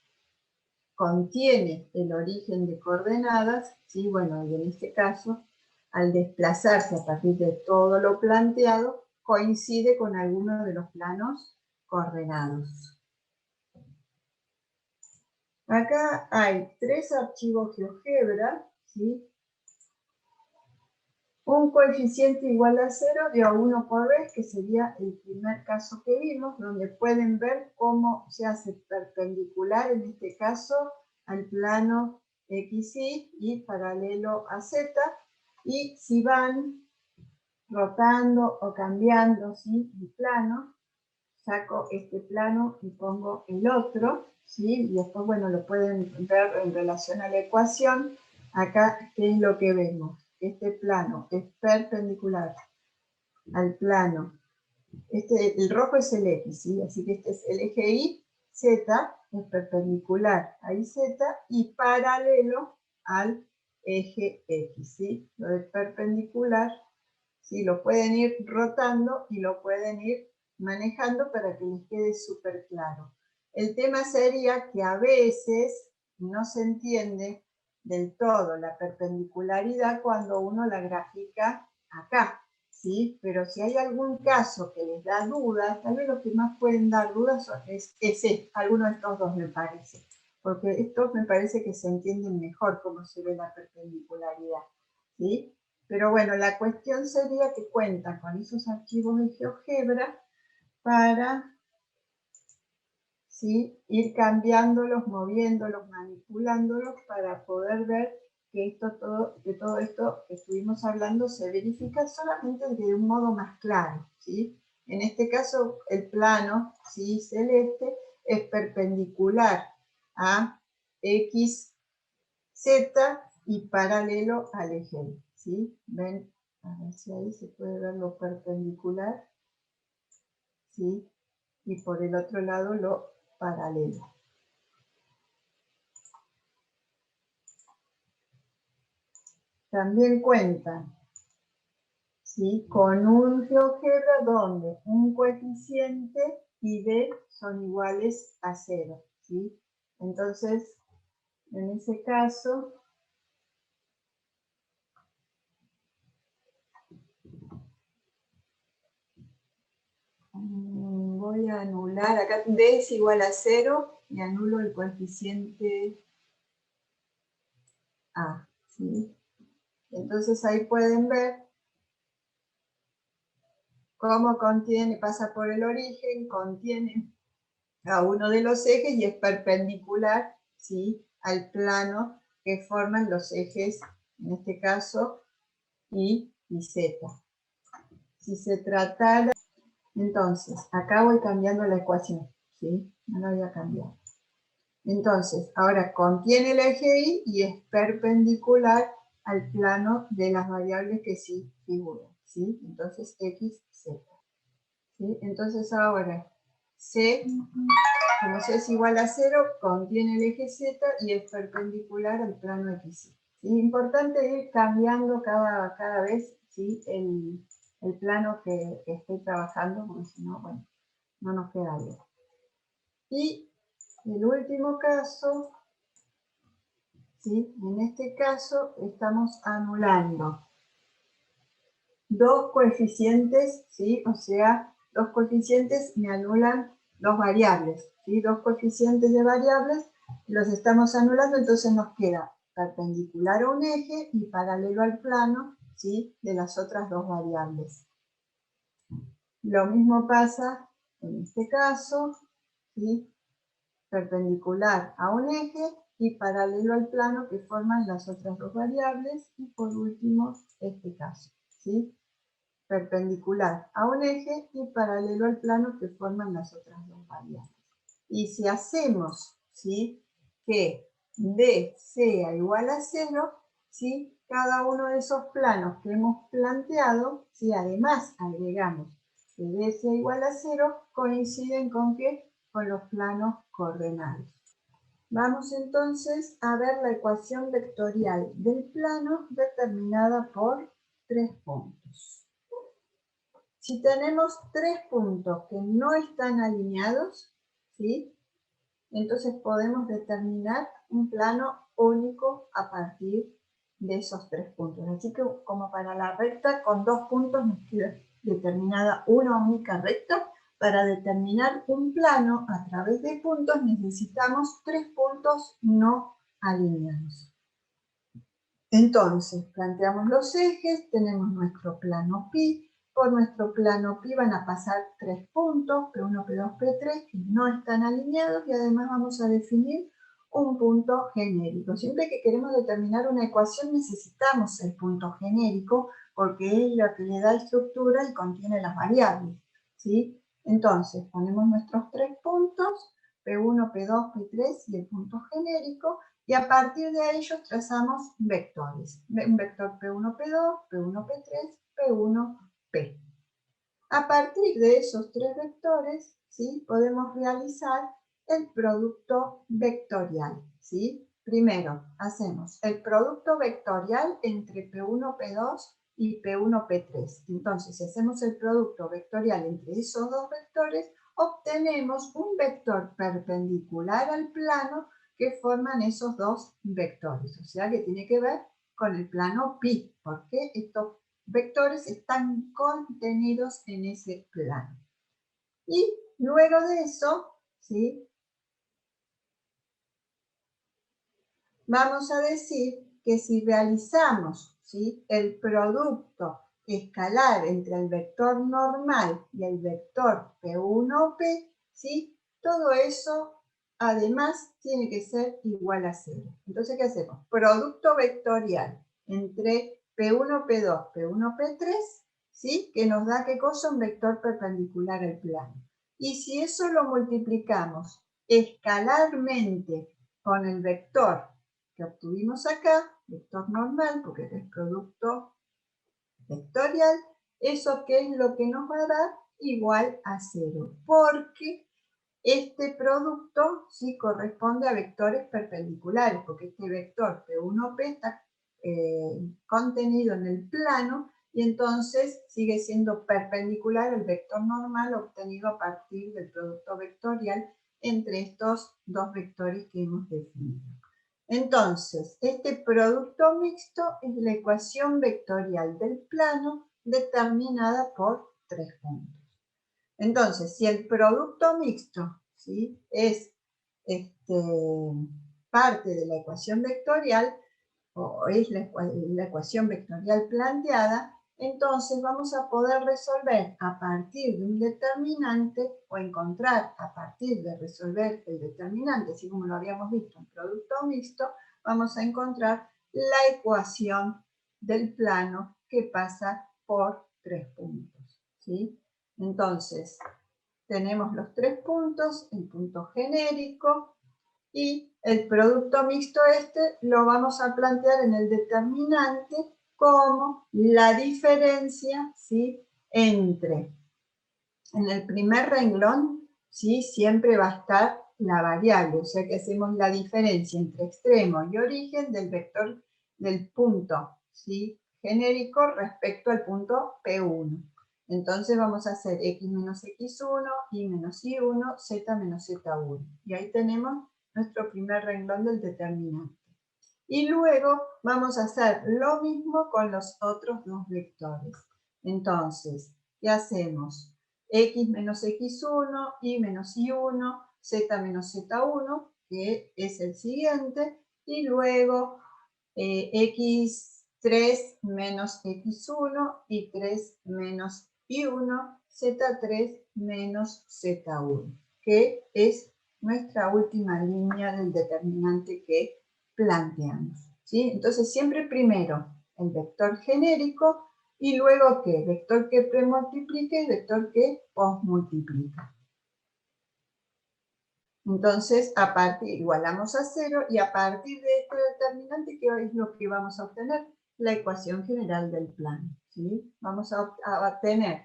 Contiene el origen de coordenadas, ¿sí? Bueno, y en este caso, al desplazarse a partir de todo lo planteado, coincide con alguno de los planos coordenados. Acá hay 3 archivos GeoGebra, ¿sí? Un coeficiente igual a 0 dio a 1 por vez, que sería el primer caso que vimos, donde pueden ver cómo se hace perpendicular, en este caso, al plano XY y paralelo a Z, y si van rotando o cambiando, ¿sí?, de plano, saco este plano y pongo el otro, ¿sí? Y después, bueno, lo pueden ver en relación a la ecuación. Acá, ¿qué es lo que vemos? Este plano es perpendicular al plano. El rojo es el X, ¿sí? Así que este es el eje Y, Z es perpendicular a YZ y paralelo al eje X, ¿sí? Lo de perpendicular, ¿sí? Lo pueden ir rotando y lo pueden ir manejando para que les quede súper claro. El tema sería que a veces no se entiende del todo la perpendicularidad cuando uno la grafica acá, ¿sí? Pero si hay algún caso que les da dudas, tal vez lo que más pueden dar dudas es alguno de estos dos, me parece, porque estos me parece que se entienden mejor cómo se ve la perpendicularidad, ¿sí? Pero bueno, la cuestión sería que cuenta con esos archivos de GeoGebra para, ¿sí?, ir cambiándolos, moviéndolos, manipulándolos para poder ver que todo esto que estuvimos hablando se verifica solamente de un modo más claro, ¿sí? En este caso, el plano, ¿sí?, celeste es perpendicular a XZ y paralelo al eje, ¿sí? ¿Ven? A ver si ahí se puede ver lo perpendicular, ¿sí? Y por el otro lado lo paralelo. También cuenta, ¿sí?, con un GeoGebra donde un coeficiente y D son iguales a 0, ¿sí? Entonces, en ese caso, voy a anular, acá D es igual a 0 y anulo el coeficiente A, ¿sí? Entonces ahí pueden ver cómo contiene, pasa por el origen, contiene a uno de los ejes y es perpendicular, ¿sí?, al plano que forman los ejes, en este caso, Y y Z. Si se tratara, entonces, acá voy cambiando la ecuación, ¿sí? No la voy a cambiar. Entonces, ahora contiene el eje Y y es perpendicular al plano de las variables que sí figuran, ¿sí? Entonces, X, Z. ¿Sí? Entonces ahora, C, como C es igual a 0, contiene el eje Z y es perpendicular al plano X. Es importante ir cambiando cada vez, ¿sí?, el plano que estoy trabajando, porque si no, bueno, no nos queda bien. Y el último caso, ¿sí?, en este caso estamos anulando dos coeficientes, ¿sí? O sea, dos coeficientes me anulan dos variables, ¿sí? Dos coeficientes de variables los estamos anulando, entonces nos queda perpendicular a un eje y paralelo al plano, ¿sí?, de las otras dos variables. Lo mismo pasa en este caso, ¿sí? perpendicular a un eje y paralelo al plano que forman las otras dos variables, y por último este caso, ¿sí? Perpendicular a un eje y paralelo al plano que forman las otras dos variables. Y si hacemos, ¿sí?, que D sea igual a 0, ¿sí?, cada uno de esos planos que hemos planteado, si además agregamos que D sea igual a 0, coinciden con ¿qué? Con los planos coordenados. Vamos entonces a ver la ecuación vectorial del plano determinada por 3 puntos. Si tenemos 3 puntos que no están alineados, ¿sí?, entonces podemos determinar un plano único a partir de esos 3 puntos. Así que como para la recta con 2 puntos nos queda determinada una única recta. Para determinar un plano a través de puntos necesitamos 3 puntos no alineados. Entonces, planteamos los ejes, tenemos nuestro plano pi. Por nuestro plano pi van a pasar 3 puntos, P1, P2, P3, que no están alineados, y además vamos a definir un punto genérico. Siempre que queremos determinar una ecuación necesitamos el punto genérico, porque es lo que le da estructura y contiene las variables, ¿sí? Entonces, ponemos nuestros 3 puntos, P1, P2, P3 y el punto genérico, y a partir de ellos trazamos vectores. Un vector P1, P2, P1, P3, P1, P. A partir de esos 3 vectores, ¿sí?, podemos realizar el producto vectorial, ¿sí? Primero, hacemos el producto vectorial entre P1, P2 y P1, P3. Entonces, si hacemos el producto vectorial entre esos dos vectores, obtenemos un vector perpendicular al plano que forman esos dos vectores. O sea, que tiene que ver con el plano pi, porque estos vectores están contenidos en ese plano. Y luego de eso, ¿sí?, vamos a decir que si realizamos, ¿sí?, el producto escalar entre el vector normal y el vector P1P, ¿sí?, todo eso además tiene que ser igual a 0. Entonces, ¿qué hacemos? Producto vectorial entre P1, P2, P1, P3, ¿sí?, que nos da ¿qué cosa? Un vector perpendicular al plano. Y si eso lo multiplicamos escalarmente con el vector que obtuvimos acá, vector normal, porque es producto vectorial, ¿eso qué es lo que nos va a dar? Igual a 0, porque este producto sí corresponde a vectores perpendiculares, porque este vector P1P está contenido en el plano, y entonces sigue siendo perpendicular al vector normal obtenido a partir del producto vectorial entre estos dos vectores que hemos definido. Entonces, este producto mixto es la ecuación vectorial del plano determinada por 3 puntos. Entonces, si el producto mixto, ¿sí?, es parte de la ecuación vectorial, o es la ecuación vectorial planteada, entonces vamos a poder resolver a partir de un determinante, o encontrar a partir de resolver el determinante, así como lo habíamos visto en producto mixto, vamos a encontrar la ecuación del plano que pasa por 3 puntos, ¿sí? Entonces, tenemos los 3 puntos, el punto genérico, y el producto mixto lo vamos a plantear en el determinante como la diferencia, ¿sí?, entre, en el primer renglón, ¿sí?, siempre va a estar la variable, o sea que hacemos la diferencia entre extremo y origen del vector del punto, ¿sí?, genérico respecto al punto P1. Entonces vamos a hacer x menos x1, y menos y1, z menos z1. Y ahí tenemos nuestro primer renglón del determinante. Y luego vamos a hacer lo mismo con los otros dos vectores. Entonces, ¿qué hacemos? X menos x1, y menos y1, z menos z1, que es el siguiente, y luego x3 menos x1, y 3 menos y1, z3 menos z1, que es nuestra última línea del determinante que planteamos, ¿sí? Entonces siempre primero el vector genérico y luego ¿qué? Vector que premultiplica y vector que posmultiplica. Entonces, igualamos a 0 y a partir de este determinante, ¿qué es lo que vamos a obtener? La ecuación general del plano, ¿sí? Vamos a obtener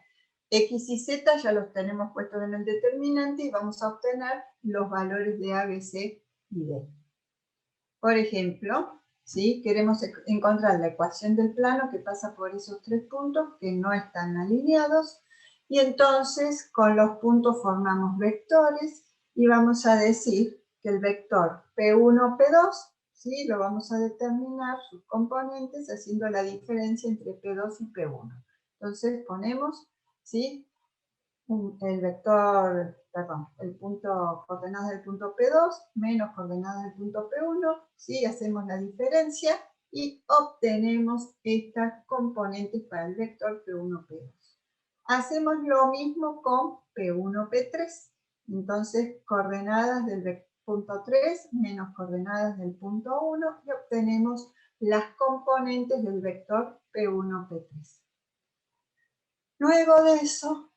x y z, ya los tenemos puestos en el determinante, y vamos a obtener los valores de a, b, c y d. Por ejemplo, ¿sí? Queremos encontrar la ecuación del plano que pasa por esos 3 puntos que no están alineados, y entonces con los puntos formamos vectores, y vamos a decir que el vector P1, P2, ¿sí? Lo vamos a determinar sus componentes haciendo la diferencia entre P2 y P1. Entonces ponemos, ¿sí? El vector, perdón, el punto, coordenadas del punto P2 menos coordenadas del punto P1, ¿sí? Hacemos la diferencia y obtenemos estas componentes para el vector P1, P2. Hacemos lo mismo con P1, P3. Entonces, coordenadas del punto 3 menos coordenadas del punto 1 y obtenemos las componentes del vector P1, P3. Luego de eso,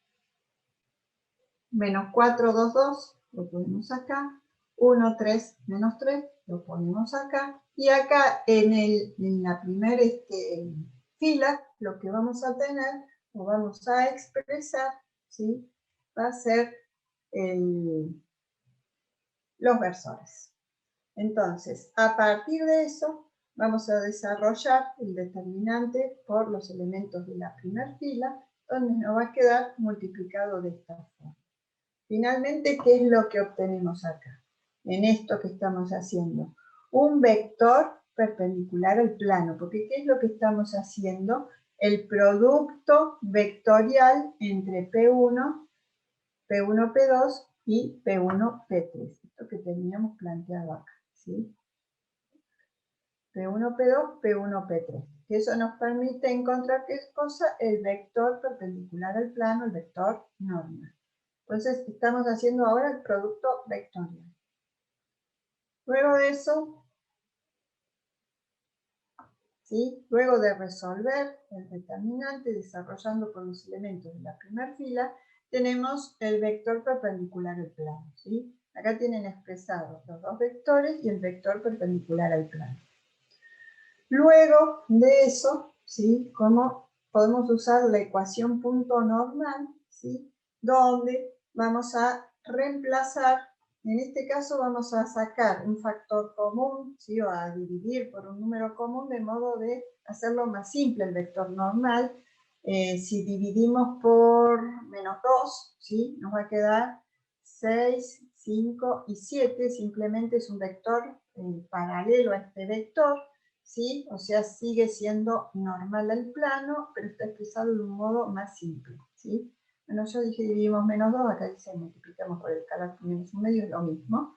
menos 4, 2, 2, lo ponemos acá. 1, 3, menos 3, lo ponemos acá. Y acá en la primera fila, lo que vamos a tener, o vamos a expresar, ¿sí? Va a ser los versores. Entonces, a partir de eso, vamos a desarrollar el determinante por los elementos de la primera fila, donde nos va a quedar multiplicado de esta forma. Finalmente, ¿qué es lo que obtenemos acá? En esto que estamos haciendo. Un vector perpendicular al plano, porque ¿qué es lo que estamos haciendo? El producto vectorial entre P1, P1, P2 y P1, P3. Esto que teníamos planteado acá, ¿sí? P1, P2, P1, P3. Eso nos permite encontrar, ¿qué cosa? El vector perpendicular al plano, el vector normal. Entonces, estamos haciendo ahora el producto vectorial. Luego de eso, ¿sí? Luego de resolver el determinante desarrollando por los elementos de la primera fila, tenemos el vector perpendicular al plano, ¿sí? Acá tienen expresados los dos vectores y el vector perpendicular al plano. Luego de eso, ¿sí? Como podemos usar la ecuación punto normal, ¿sí? Donde vamos a reemplazar, en este caso vamos a sacar un factor común, ¿sí? O a dividir por un número común de modo de hacerlo más simple el vector normal. Si dividimos por menos 2, ¿sí? Nos va a quedar 6, 5 y 7, simplemente es un vector paralelo a este vector, ¿sí? O sea, sigue siendo normal al plano, pero está expresado de un modo más simple, ¿sí? Bueno, yo dije dividimos menos 2, acá dice multiplicamos por el escalar menos un medio, es lo mismo.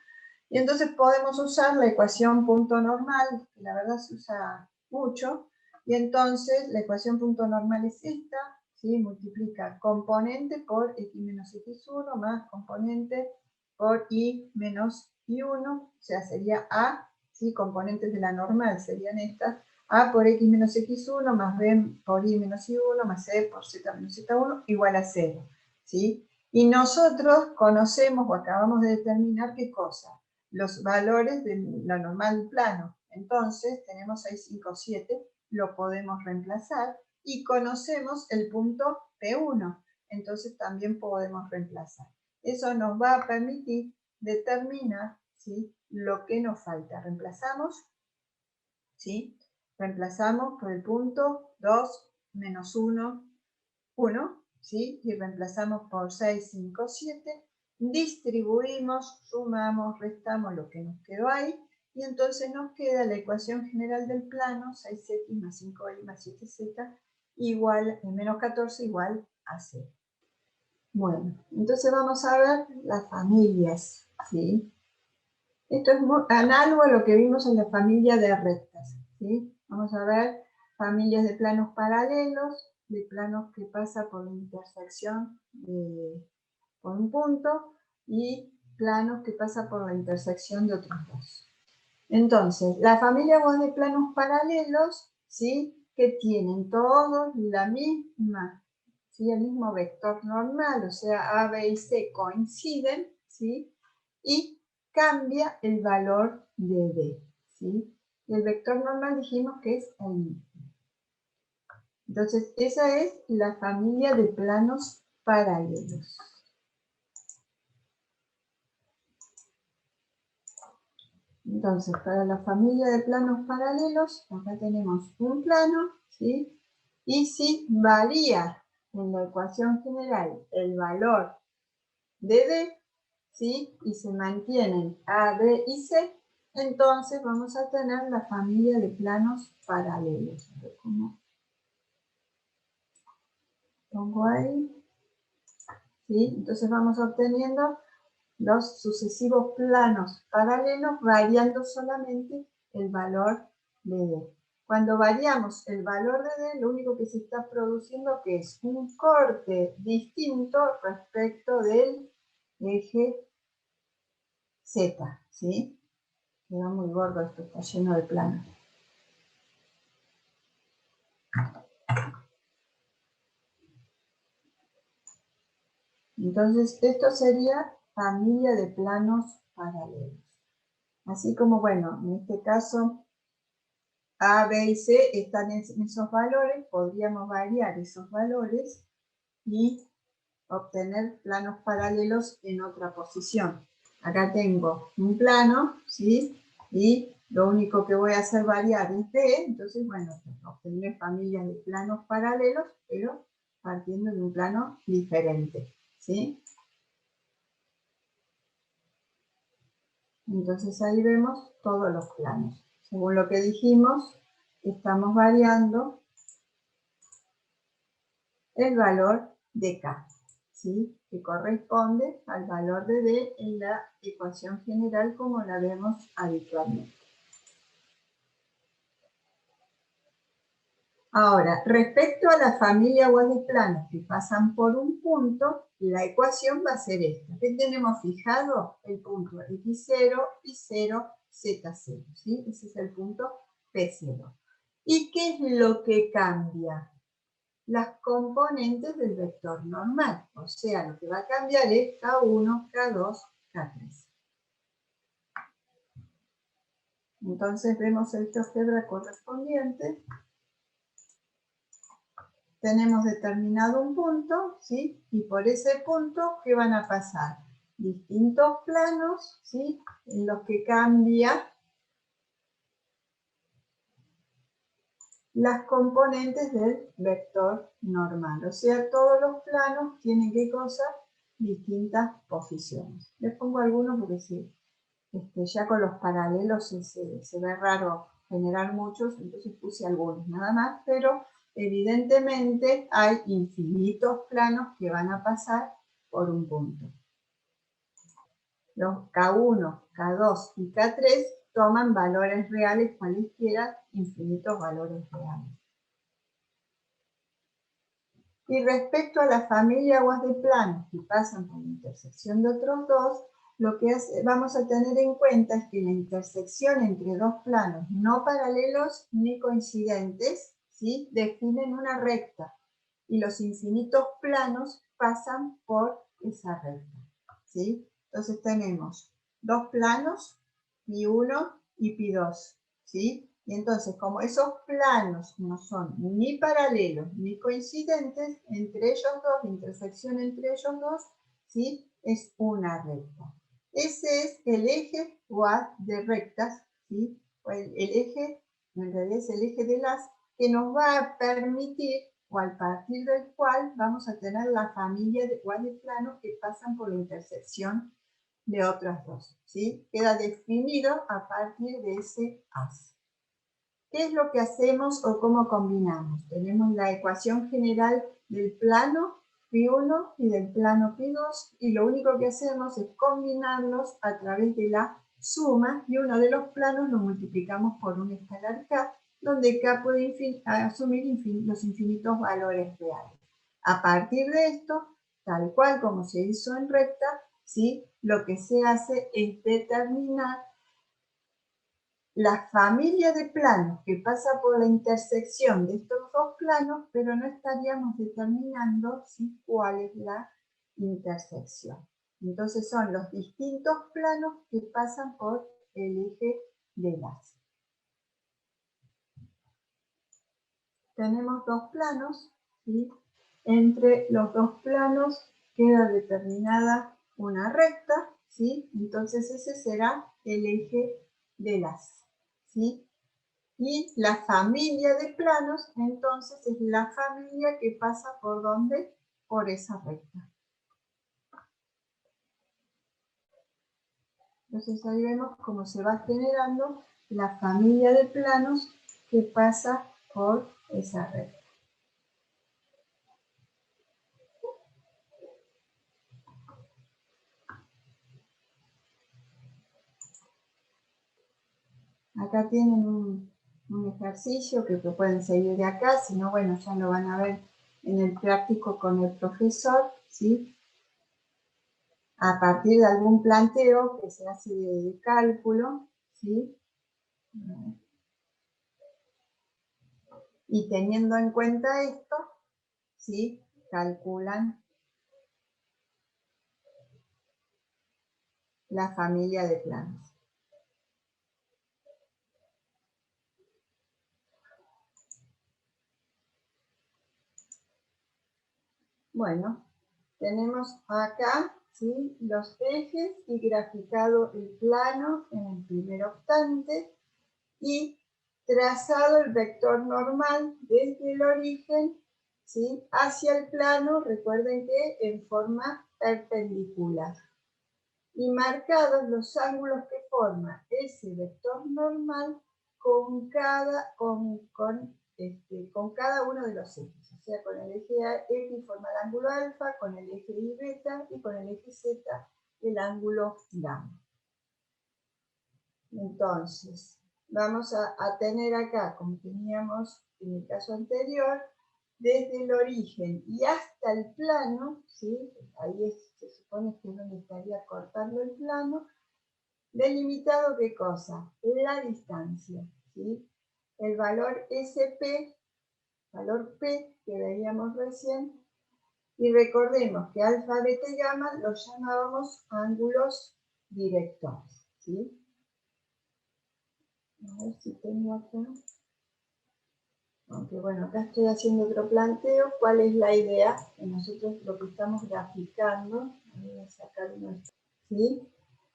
Y entonces podemos usar la ecuación punto normal, que la verdad se usa mucho, y entonces la ecuación punto normal es esta, ¿sí? Multiplica componente por x menos x1 más componente por y menos y1, o sea, sería a, ¿sí? Componentes de la normal serían estas, a por x menos x1 más b por y menos y1 más c por z menos z1 igual a 0, ¿sí? Y nosotros conocemos o acabamos de determinar qué cosa, los valores de la normal plano. Entonces tenemos 6, 5, 7, lo podemos reemplazar y conocemos el punto P1, entonces también podemos reemplazar. Eso nos va a permitir determinar, ¿sí? Lo que nos falta. Reemplazamos, ¿sí? Reemplazamos por el punto 2, menos 1, 1, ¿sí? Y reemplazamos por 6, 5, 7. Distribuimos, sumamos, restamos lo que nos quedó ahí. Y entonces nos queda la ecuación general del plano, 6x más 5y más 7z, igual, menos 14 igual a 0. Bueno, entonces vamos a ver las familias, ¿sí? Esto es muy análogo a lo que vimos en la familia de rectas, ¿sí? Vamos a ver familias de planos paralelos, de planos que pasan por la intersección por un punto, y planos que pasa por la intersección de otros dos. Entonces, la familia Gauss de planos paralelos, ¿sí? Que tienen todos la misma, ¿sí? El mismo vector normal, o sea, A, B y C coinciden, ¿sí? Y cambia el valor de D, ¿sí? Y el vector normal dijimos que es el mismo. Entonces, esa es la familia de planos paralelos. Entonces, para la familia de planos paralelos, acá tenemos un plano, ¿sí? Y si varía en la ecuación general el valor de D, ¿sí? Y se mantienen A, B y C, entonces vamos a tener la familia de planos paralelos. A ver cómo pongo ahí. ¿Sí? Entonces vamos obteniendo los sucesivos planos paralelos variando solamente el valor de D. Cuando variamos el valor de D, lo único que se está produciendo que es un corte distinto respecto del eje Z, ¿sí? Queda muy gordo esto, está lleno de planos. Entonces, esto sería familia de planos paralelos. Así como, bueno, en este caso, A, B y C están en esos valores, podríamos variar esos valores y obtener planos paralelos en otra posición. Acá tengo un plano, ¿sí? Y lo único que voy a hacer variar es D, entonces, bueno, obtener familias de planos paralelos, pero partiendo de un plano diferente, ¿sí? Entonces ahí vemos todos los planos. Según lo que dijimos, estamos variando el valor de K, ¿sí? Que corresponde al valor de D en la ecuación general como la vemos habitualmente. Ahora, respecto a la familia Gauss de planos que pasan por un punto, la ecuación va a ser esta. ¿Qué tenemos fijado? El punto X0, Y0, Z0, ¿sí? Ese es el punto P0. ¿Y qué es lo que cambia? Las componentes del vector normal. O sea, lo que va a cambiar es K1, K2, K3. Entonces vemos el álgebra correspondiente. Tenemos determinado un punto, ¿sí? Y por ese punto, ¿qué van a pasar? Distintos planos, ¿sí? En los que cambia las componentes del vector normal. O sea, todos los planos tienen, ¿qué cosa? Distintas posiciones. Les pongo algunos porque sí, ya con los paralelos se ve raro generar muchos, entonces puse algunos nada más, pero evidentemente hay infinitos planos que van a pasar por un punto. Los K1, K2 y K3 toman valores reales cualesquiera, infinitos valores reales. Y respecto a la familia Gauss de planos que pasan por la intersección de otros dos, lo que vamos a tener en cuenta es que la intersección entre dos planos no paralelos ni coincidentes, ¿sí? Definen una recta y los infinitos planos pasan por esa recta, ¿sí? Entonces tenemos dos planos, pi1 y pi2, ¿sí? Y entonces, como esos planos no son ni paralelos ni coincidentes, entre ellos dos, la intersección entre ellos dos, ¿sí? Es una recta. Ese es el eje Gauss de rectas, ¿sí? El eje, en realidad es el eje de las que nos va a permitir, o al partir del cual vamos a tener la familia de Gauss de planos que pasan por la intersección de otras dos, ¿sí? Queda definido a partir de ese haz. ¿Qué es lo que hacemos o cómo combinamos? Tenemos la ecuación general del plano Pi1 y del plano Pi2 y lo único que hacemos es combinarlos a través de la suma y uno de los planos lo multiplicamos por un escalar K, donde K puede asumir los infinitos valores reales. A partir de esto, tal cual como se hizo en recta, ¿sí? Lo que se hace es determinar la familia de planos que pasa por la intersección de estos dos planos, pero no estaríamos determinando, ¿sí?, cuál es la intersección. Entonces son los distintos planos que pasan por el eje de enlace. Tenemos dos planos, ¿sí? Entre los dos planos queda determinada una recta, ¿sí? Entonces ese será el eje de enlace, ¿sí? Y la familia de planos, entonces, es la familia que pasa por ¿dónde? Por esa recta. Entonces ahí vemos cómo se va generando la familia de planos que pasa por esa recta. Acá tienen un ejercicio que pueden seguir de acá, si no, bueno, ya lo van a ver en el práctico con el profesor, ¿sí? A partir de algún planteo que se hace de cálculo, ¿sí? Y teniendo en cuenta esto, ¿sí?, calculan la familia de planos. Bueno, tenemos acá, ¿sí?, los ejes y graficado el plano en el primer octante y trazado el vector normal desde el origen, ¿sí?, hacia el plano, recuerden que en forma perpendicular. Y marcados los ángulos que forma ese vector normal con cada uno de los ejes. O sea, con el eje X forma el ángulo alfa, con el eje Y beta y con el eje Z el ángulo gamma. Entonces, vamos a tener acá, como teníamos en el caso anterior, desde el origen y hasta el plano, ¿sí?, ahí se supone que es donde estaría cortando el plano, delimitado ¿qué cosa? La distancia, ¿sí? El valor SP, valor P que veíamos recién, y recordemos que alfa, beta y gamma los llamábamos ángulos directores, ¿sí? A ver si tengo acá. Aunque bueno, acá estoy haciendo otro planteo. ¿Cuál es la idea? Que nosotros lo que estamos graficando, voy a sacar uno, ¿sí?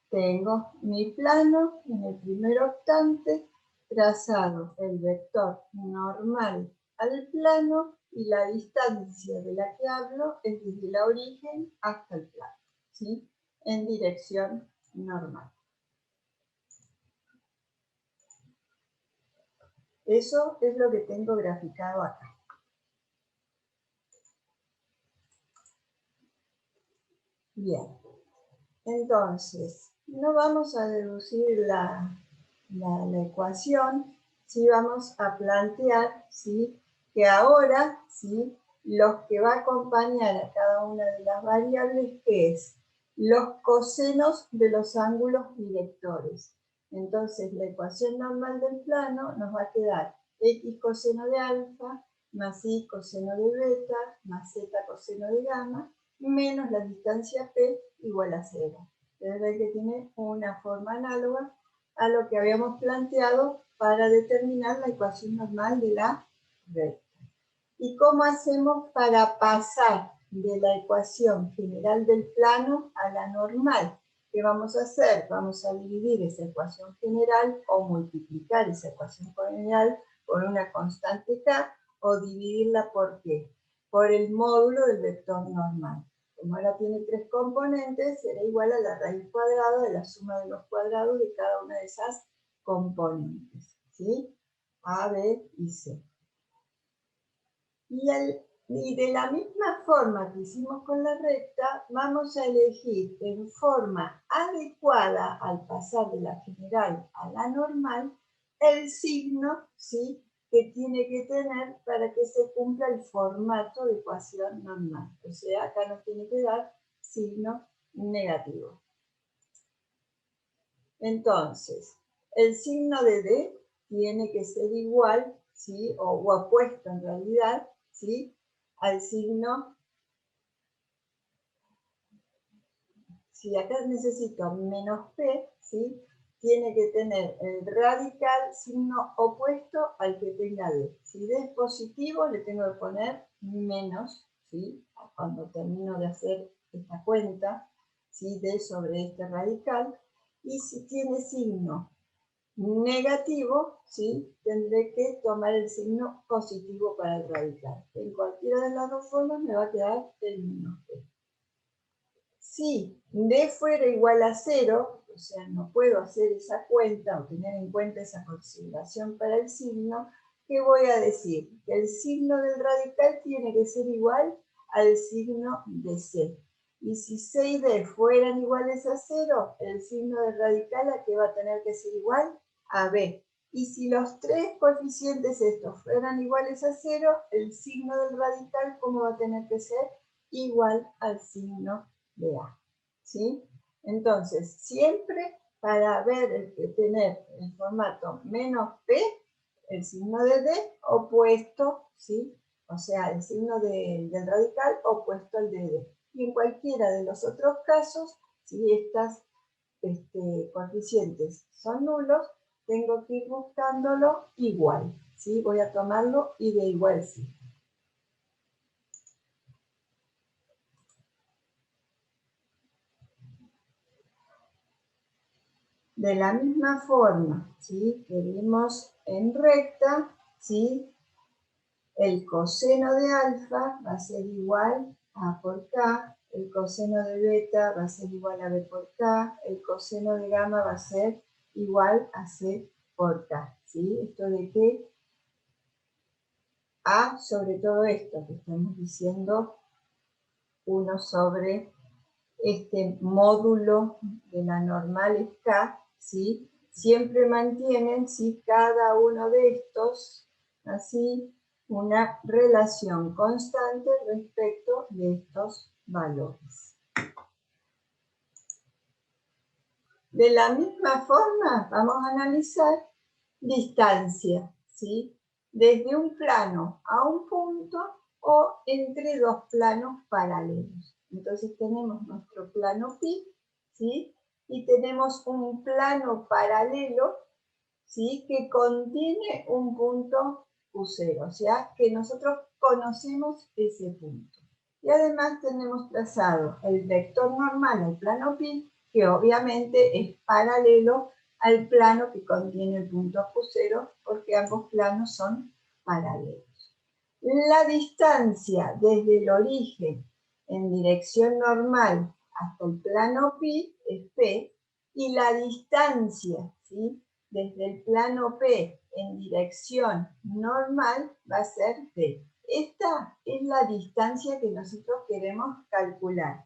Tengo mi plano en el primer octante, trazado el vector normal al plano y la distancia de la que hablo es desde el origen hasta el plano, ¿sí?, en dirección normal. Eso es lo que tengo graficado acá. Bien, entonces, no vamos a deducir la ecuación, sí vamos a plantear, ¿sí?, que ahora, ¿sí?, los que va a acompañar a cada una de las variables, ¿qué es? Los cosenos de los ángulos directores. Entonces, la ecuación normal del plano nos va a quedar x coseno de alfa más y coseno de beta más z coseno de gamma menos la distancia p igual a 0. Ustedes ven que tiene una forma análoga a lo que habíamos planteado para determinar la ecuación normal de la recta. ¿Y cómo hacemos para pasar de la ecuación general del plano a la normal? ¿Qué vamos a hacer? Vamos a dividir esa ecuación general o multiplicar esa ecuación general por una constante k o dividirla ¿por qué? Por el módulo del vector normal. Como ahora tiene tres componentes, será igual a la raíz cuadrada de la suma de los cuadrados de cada una de esas componentes, ¿sí? A, B y C. Y de la misma forma que hicimos con la recta, vamos a elegir en forma adecuada al pasar de la general a la normal el signo, ¿sí?, que tiene que tener para que se cumpla el formato de ecuación normal. O sea, acá nos tiene que dar signo negativo. Entonces, el signo de D tiene que ser igual, ¿sí? O opuesto en realidad, ¿sí? Al signo. Si acá necesito menos P, ¿sí? Tiene que tener el radical signo opuesto al que tenga D. Si D es positivo, le tengo que poner menos, ¿sí? Cuando termino de hacer esta cuenta, ¿sí? D sobre este radical. Y si tiene signo negativo, ¿sí? Tendré que tomar el signo positivo para el radical. En cualquiera de las dos formas me va a quedar el menos P. Si D fuera igual a 0, o sea, no puedo hacer esa cuenta o tener en cuenta esa consideración para el signo, ¿qué voy a decir? Que el signo del radical tiene que ser igual al signo de C. Y si C y D fueran iguales a 0, el signo del radical ¿a qué va a tener que ser igual? A B. Y si los tres coeficientes estos fueran iguales a 0, el signo del radical ¿cómo va a tener que ser? Igual al signo de A, ¿sí? Entonces, siempre para tener el formato menos P, el signo de D opuesto, ¿sí? O sea, el signo del radical opuesto al de D. Y en cualquiera de los otros casos, si estas coeficientes son nulos, tengo que ir buscándolo igual, ¿sí? Voy a tomarlo y de igual sí. De la misma forma, ¿sí? Que vimos en recta, ¿sí? El coseno de alfa va a ser igual a A por K, el coseno de beta va a ser igual a B por K, el coseno de gamma va a ser igual a C por K, ¿sí? Esto de que A sobre todo esto que estamos diciendo, 1 sobre este módulo de la normal es K, ¿sí? Siempre mantienen, ¿sí? Cada uno de estos, así, una relación constante respecto de estos valores. De la misma forma, vamos a analizar distancia, ¿sí? Desde un plano a un punto o entre dos planos paralelos. Entonces tenemos nuestro plano pi, ¿sí? Y tenemos un plano paralelo, ¿sí? Que contiene un punto Q0, o sea, que nosotros conocemos ese punto. Y además tenemos trazado el vector normal al plano pi, que obviamente es paralelo al plano que contiene el punto Q0, porque ambos planos son paralelos. La distancia desde el origen en dirección normal hasta el plano pi es P, y la distancia, ¿sí? Desde el plano P en dirección normal va a ser D. Esta es la distancia que nosotros queremos calcular.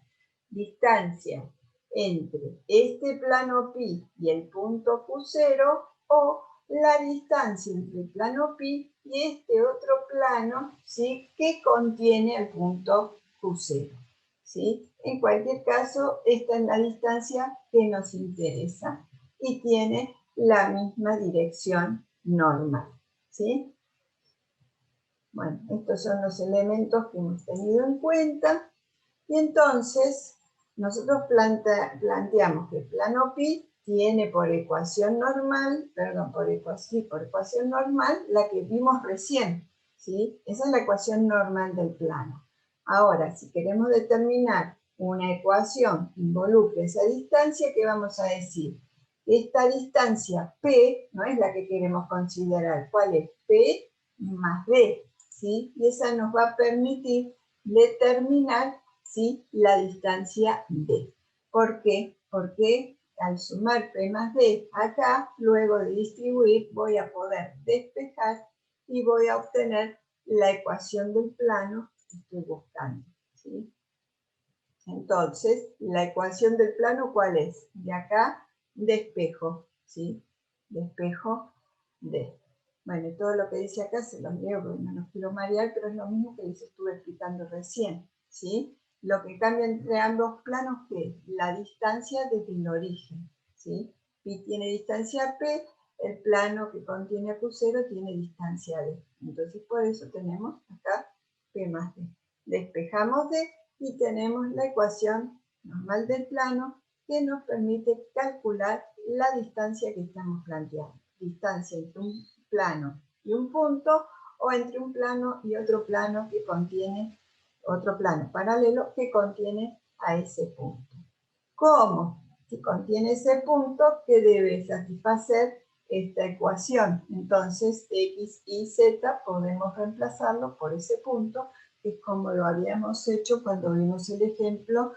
Distancia entre este plano pi y el punto Q0, o la distancia entre el plano pi y este otro plano, ¿sí? Que contiene el punto Q0. ¿Sí? En cualquier caso, esta es la distancia que nos interesa y tiene la misma dirección normal, ¿sí? Bueno, estos son los elementos que hemos tenido en cuenta y entonces nosotros planteamos que el plano pi tiene por ecuación normal, por ecuación normal la que vimos recién, ¿sí? Esa es la ecuación normal del plano. Ahora, si queremos determinar una ecuación que involucre esa distancia, ¿qué vamos a decir? Esta distancia P no es la que queremos considerar. ¿Cuál es? P más D, ¿sí? Y esa nos va a permitir determinar, ¿sí? La distancia D. ¿Por qué? Porque al sumar P más D acá, luego de distribuir, voy a poder despejar y voy a obtener la ecuación del plano que estoy buscando, ¿sí? Entonces, la ecuación del plano, ¿cuál es? De acá, despejo, ¿sí? Despejo D. Bueno, y todo lo que dice acá se los leo porque no los quiero marear, pero es lo mismo que les estuve explicando recién, ¿sí? Lo que cambia entre ambos planos es la distancia desde el origen, ¿sí? Pi tiene distancia P, el plano que contiene a Q0 tiene distancia D. Entonces por eso tenemos acá P más D. Despejamos D y tenemos la ecuación normal del plano que nos permite calcular la distancia que estamos planteando. Distancia entre un plano y un punto, o entre un plano y otro plano que contiene otro plano paralelo que contiene a ese punto. ¿Cómo? Si contiene ese punto, ¿qué debe satisfacer esta ecuación? Entonces, x y z podemos reemplazarlo por ese punto, que es como lo habíamos hecho cuando vimos el ejemplo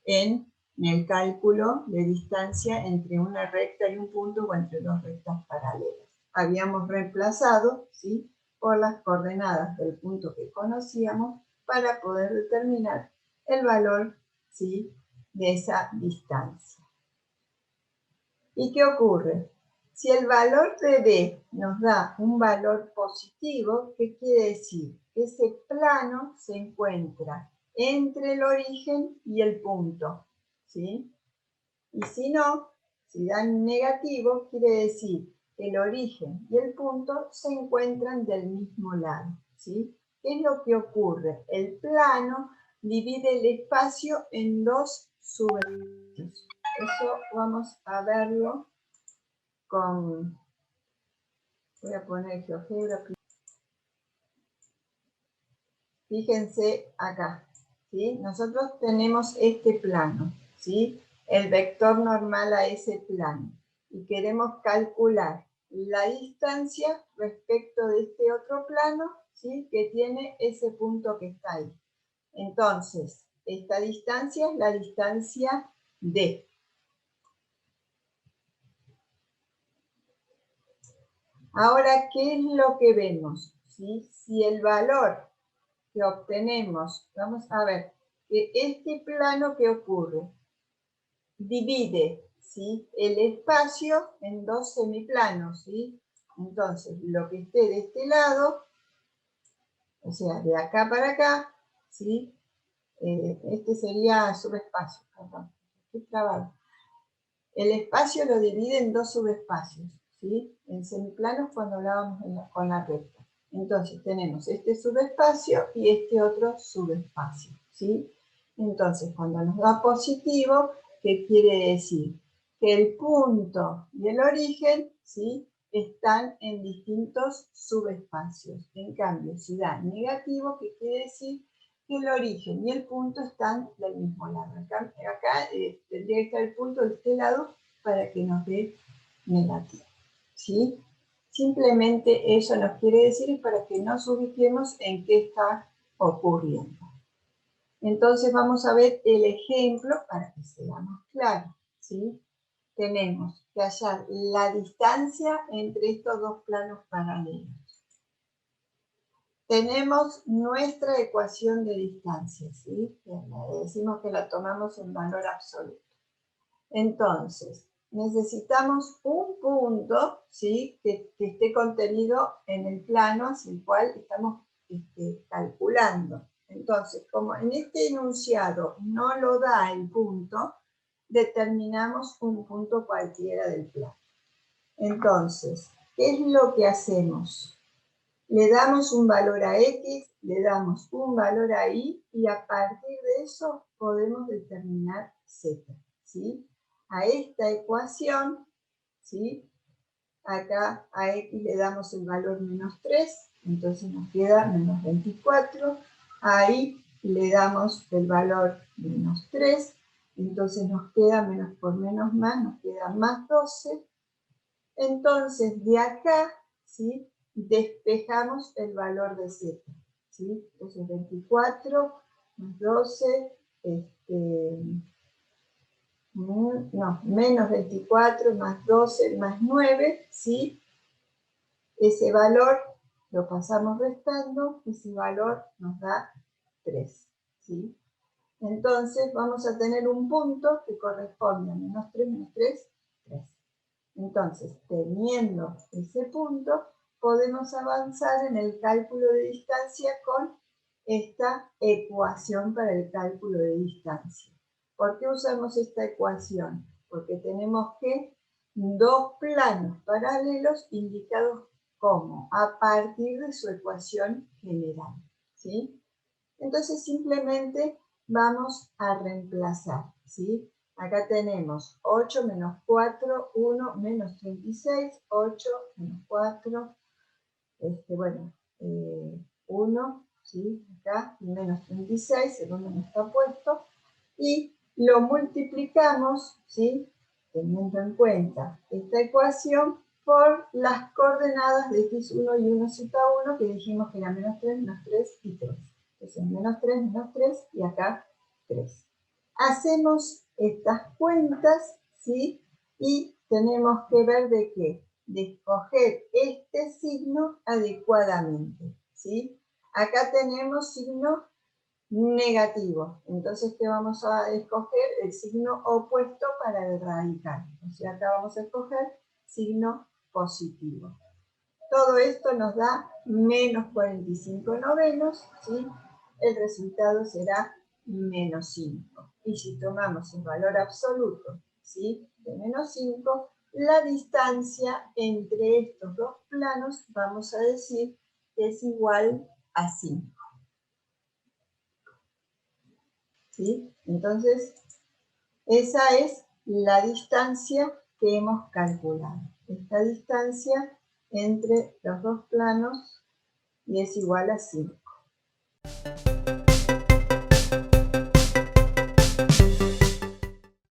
en el cálculo de distancia entre una recta y un punto o entre dos rectas paralelas. Habíamos reemplazado, ¿sí?, por las coordenadas del punto que conocíamos para poder determinar el valor, ¿sí?, de esa distancia. ¿Y qué ocurre? Si el valor de D nos da un valor positivo, ¿qué quiere decir? Que ese plano se encuentra entre el origen y el punto, ¿sí? Y si no, si dan negativo, quiere decir que el origen y el punto se encuentran del mismo lado, ¿sí? ¿Qué es lo que ocurre? El plano divide el espacio en dos subespacios. Eso vamos a verlo con... Voy a poner GeoGebra. Fíjense acá, ¿sí? Nosotros tenemos este plano, ¿sí? El vector normal a ese plano. Y queremos calcular la distancia respecto de este otro plano, ¿sí?, que tiene ese punto que está ahí. Entonces, esta distancia es la distancia D. Ahora, ¿qué es lo que vemos? ¿Sí? Si el valor que obtenemos, vamos a ver, que este plano que ocurre divide, ¿sí?, el espacio en dos semiplanos, ¿sí? Entonces, lo que esté de este lado, o sea, de acá para acá, ¿sí?, este sería subespacio, perdón, estoy trabado. El espacio lo divide en dos subespacios, ¿sí?, en semiplanos cuando hablábamos con la recta. Entonces tenemos este subespacio y este otro subespacio, ¿sí? Entonces cuando nos da positivo, ¿qué quiere decir? Que el punto y el origen, ¿sí?, están en distintos subespacios. En cambio, si da negativo, ¿qué quiere decir? Que el origen y el punto están del mismo lado. Acá tendría que estar el punto de este lado para que nos dé negativo, ¿sí? Simplemente eso nos quiere decir para que nos ubiquemos en qué está ocurriendo. Entonces vamos a ver el ejemplo para que sea más claro, ¿sí? Tenemos que hallar la distancia entre estos dos planos paralelos. Tenemos nuestra ecuación de distancia, ¿sí? Decimos que la tomamos en valor absoluto. Entonces, necesitamos un punto, ¿sí?, que esté contenido en el plano hacia el cual estamos calculando. Entonces, como en este enunciado no lo da el punto, determinamos un punto cualquiera del plano. Entonces, ¿qué es lo que hacemos? Le damos un valor a X, le damos un valor a Y, y a partir de eso podemos determinar Z, ¿sí? A esta ecuación, ¿sí?, acá a X le damos el valor menos 3, entonces nos queda menos 24. A Y le damos el valor menos 3, entonces nos queda menos por menos más, nos queda más 12. Entonces de acá, ¿sí?, despejamos el valor de Z, ¿sí? Entonces 24 más 12, menos 24 más 12 más 9, ¿sí? Ese valor lo pasamos restando, ese valor nos da 3, ¿sí? Entonces vamos a tener un punto que corresponde a menos 3, 3. Entonces, teniendo ese punto, podemos avanzar en el cálculo de distancia con esta ecuación para el cálculo de distancia. ¿Por qué usamos esta ecuación? Porque tenemos que dos planos paralelos indicados como a partir de su ecuación general, ¿sí? Entonces simplemente vamos a reemplazar, ¿sí? Acá tenemos 8 menos 4, 1 menos 36, 8 menos 4, 1, ¿sí? Acá, y menos 36, segundo no está puesto, y lo multiplicamos, ¿sí? Teniendo en cuenta esta ecuación por las coordenadas de x1 y 1z1, que dijimos que era menos 3 y 3. Entonces, menos 3 y acá 3. Hacemos estas cuentas, ¿sí? Y tenemos que ver de qué, de escoger este signo adecuadamente, ¿sí? Acá tenemos signo negativo, entonces ¿qué vamos a escoger? El signo opuesto para el radical, o sea, acá vamos a escoger signo positivo. Todo esto nos da menos 45 novenos, ¿sí? El resultado será menos 5. Y si tomamos el valor absoluto, ¿sí?, de menos 5, la distancia entre estos dos planos vamos a decir que es igual a 5. ¿Sí? Entonces, esa es la distancia que hemos calculado. Esta distancia entre los dos planos y es igual a 5.